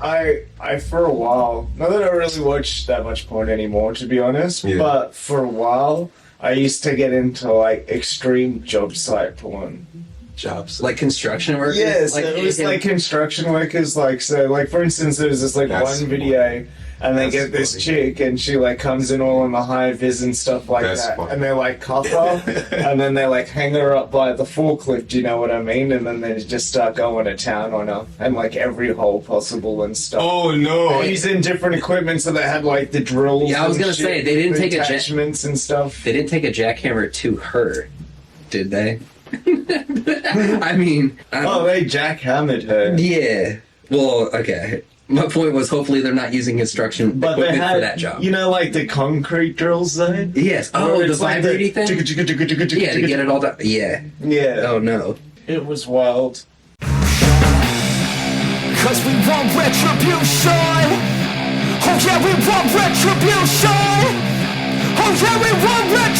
I for a while, not that I really watch that much porn anymore, to be honest, Yeah. but for a while, I used to get into like extreme job site porn. Jobs. Like construction workers? Yes, it was like construction workers, like, so, like, for instance, there was this, like, That's one video, and they That's get this funny. chick, and she, like, comes in all in the high vis and stuff like That's that, funny. and they, like, cuff her, and then they, like, hang her up by the forklift, you know what I mean, and then they just start going to town on her, and, like, every hole possible and stuff. Oh no! Using different equipment, so they had, like, the drills. Yeah, I was and gonna shit, say, they didn't the take a jet- attachments and stuff. They didn't take a jackhammer to her, did they? I mean, Oh, they jackhammered her. yeah. Well, okay. My point was, hopefully they're not using construction But they equipment had, for that job. you know, like the concrete drills though? Yes. Oh, Where the it's like vibrating thing? Yeah, Yeah, to get it all done. Yeah. Yeah. Oh, no. It was wild. Cause we want retribution. Oh yeah, we want retribution. Oh yeah, we want retribution.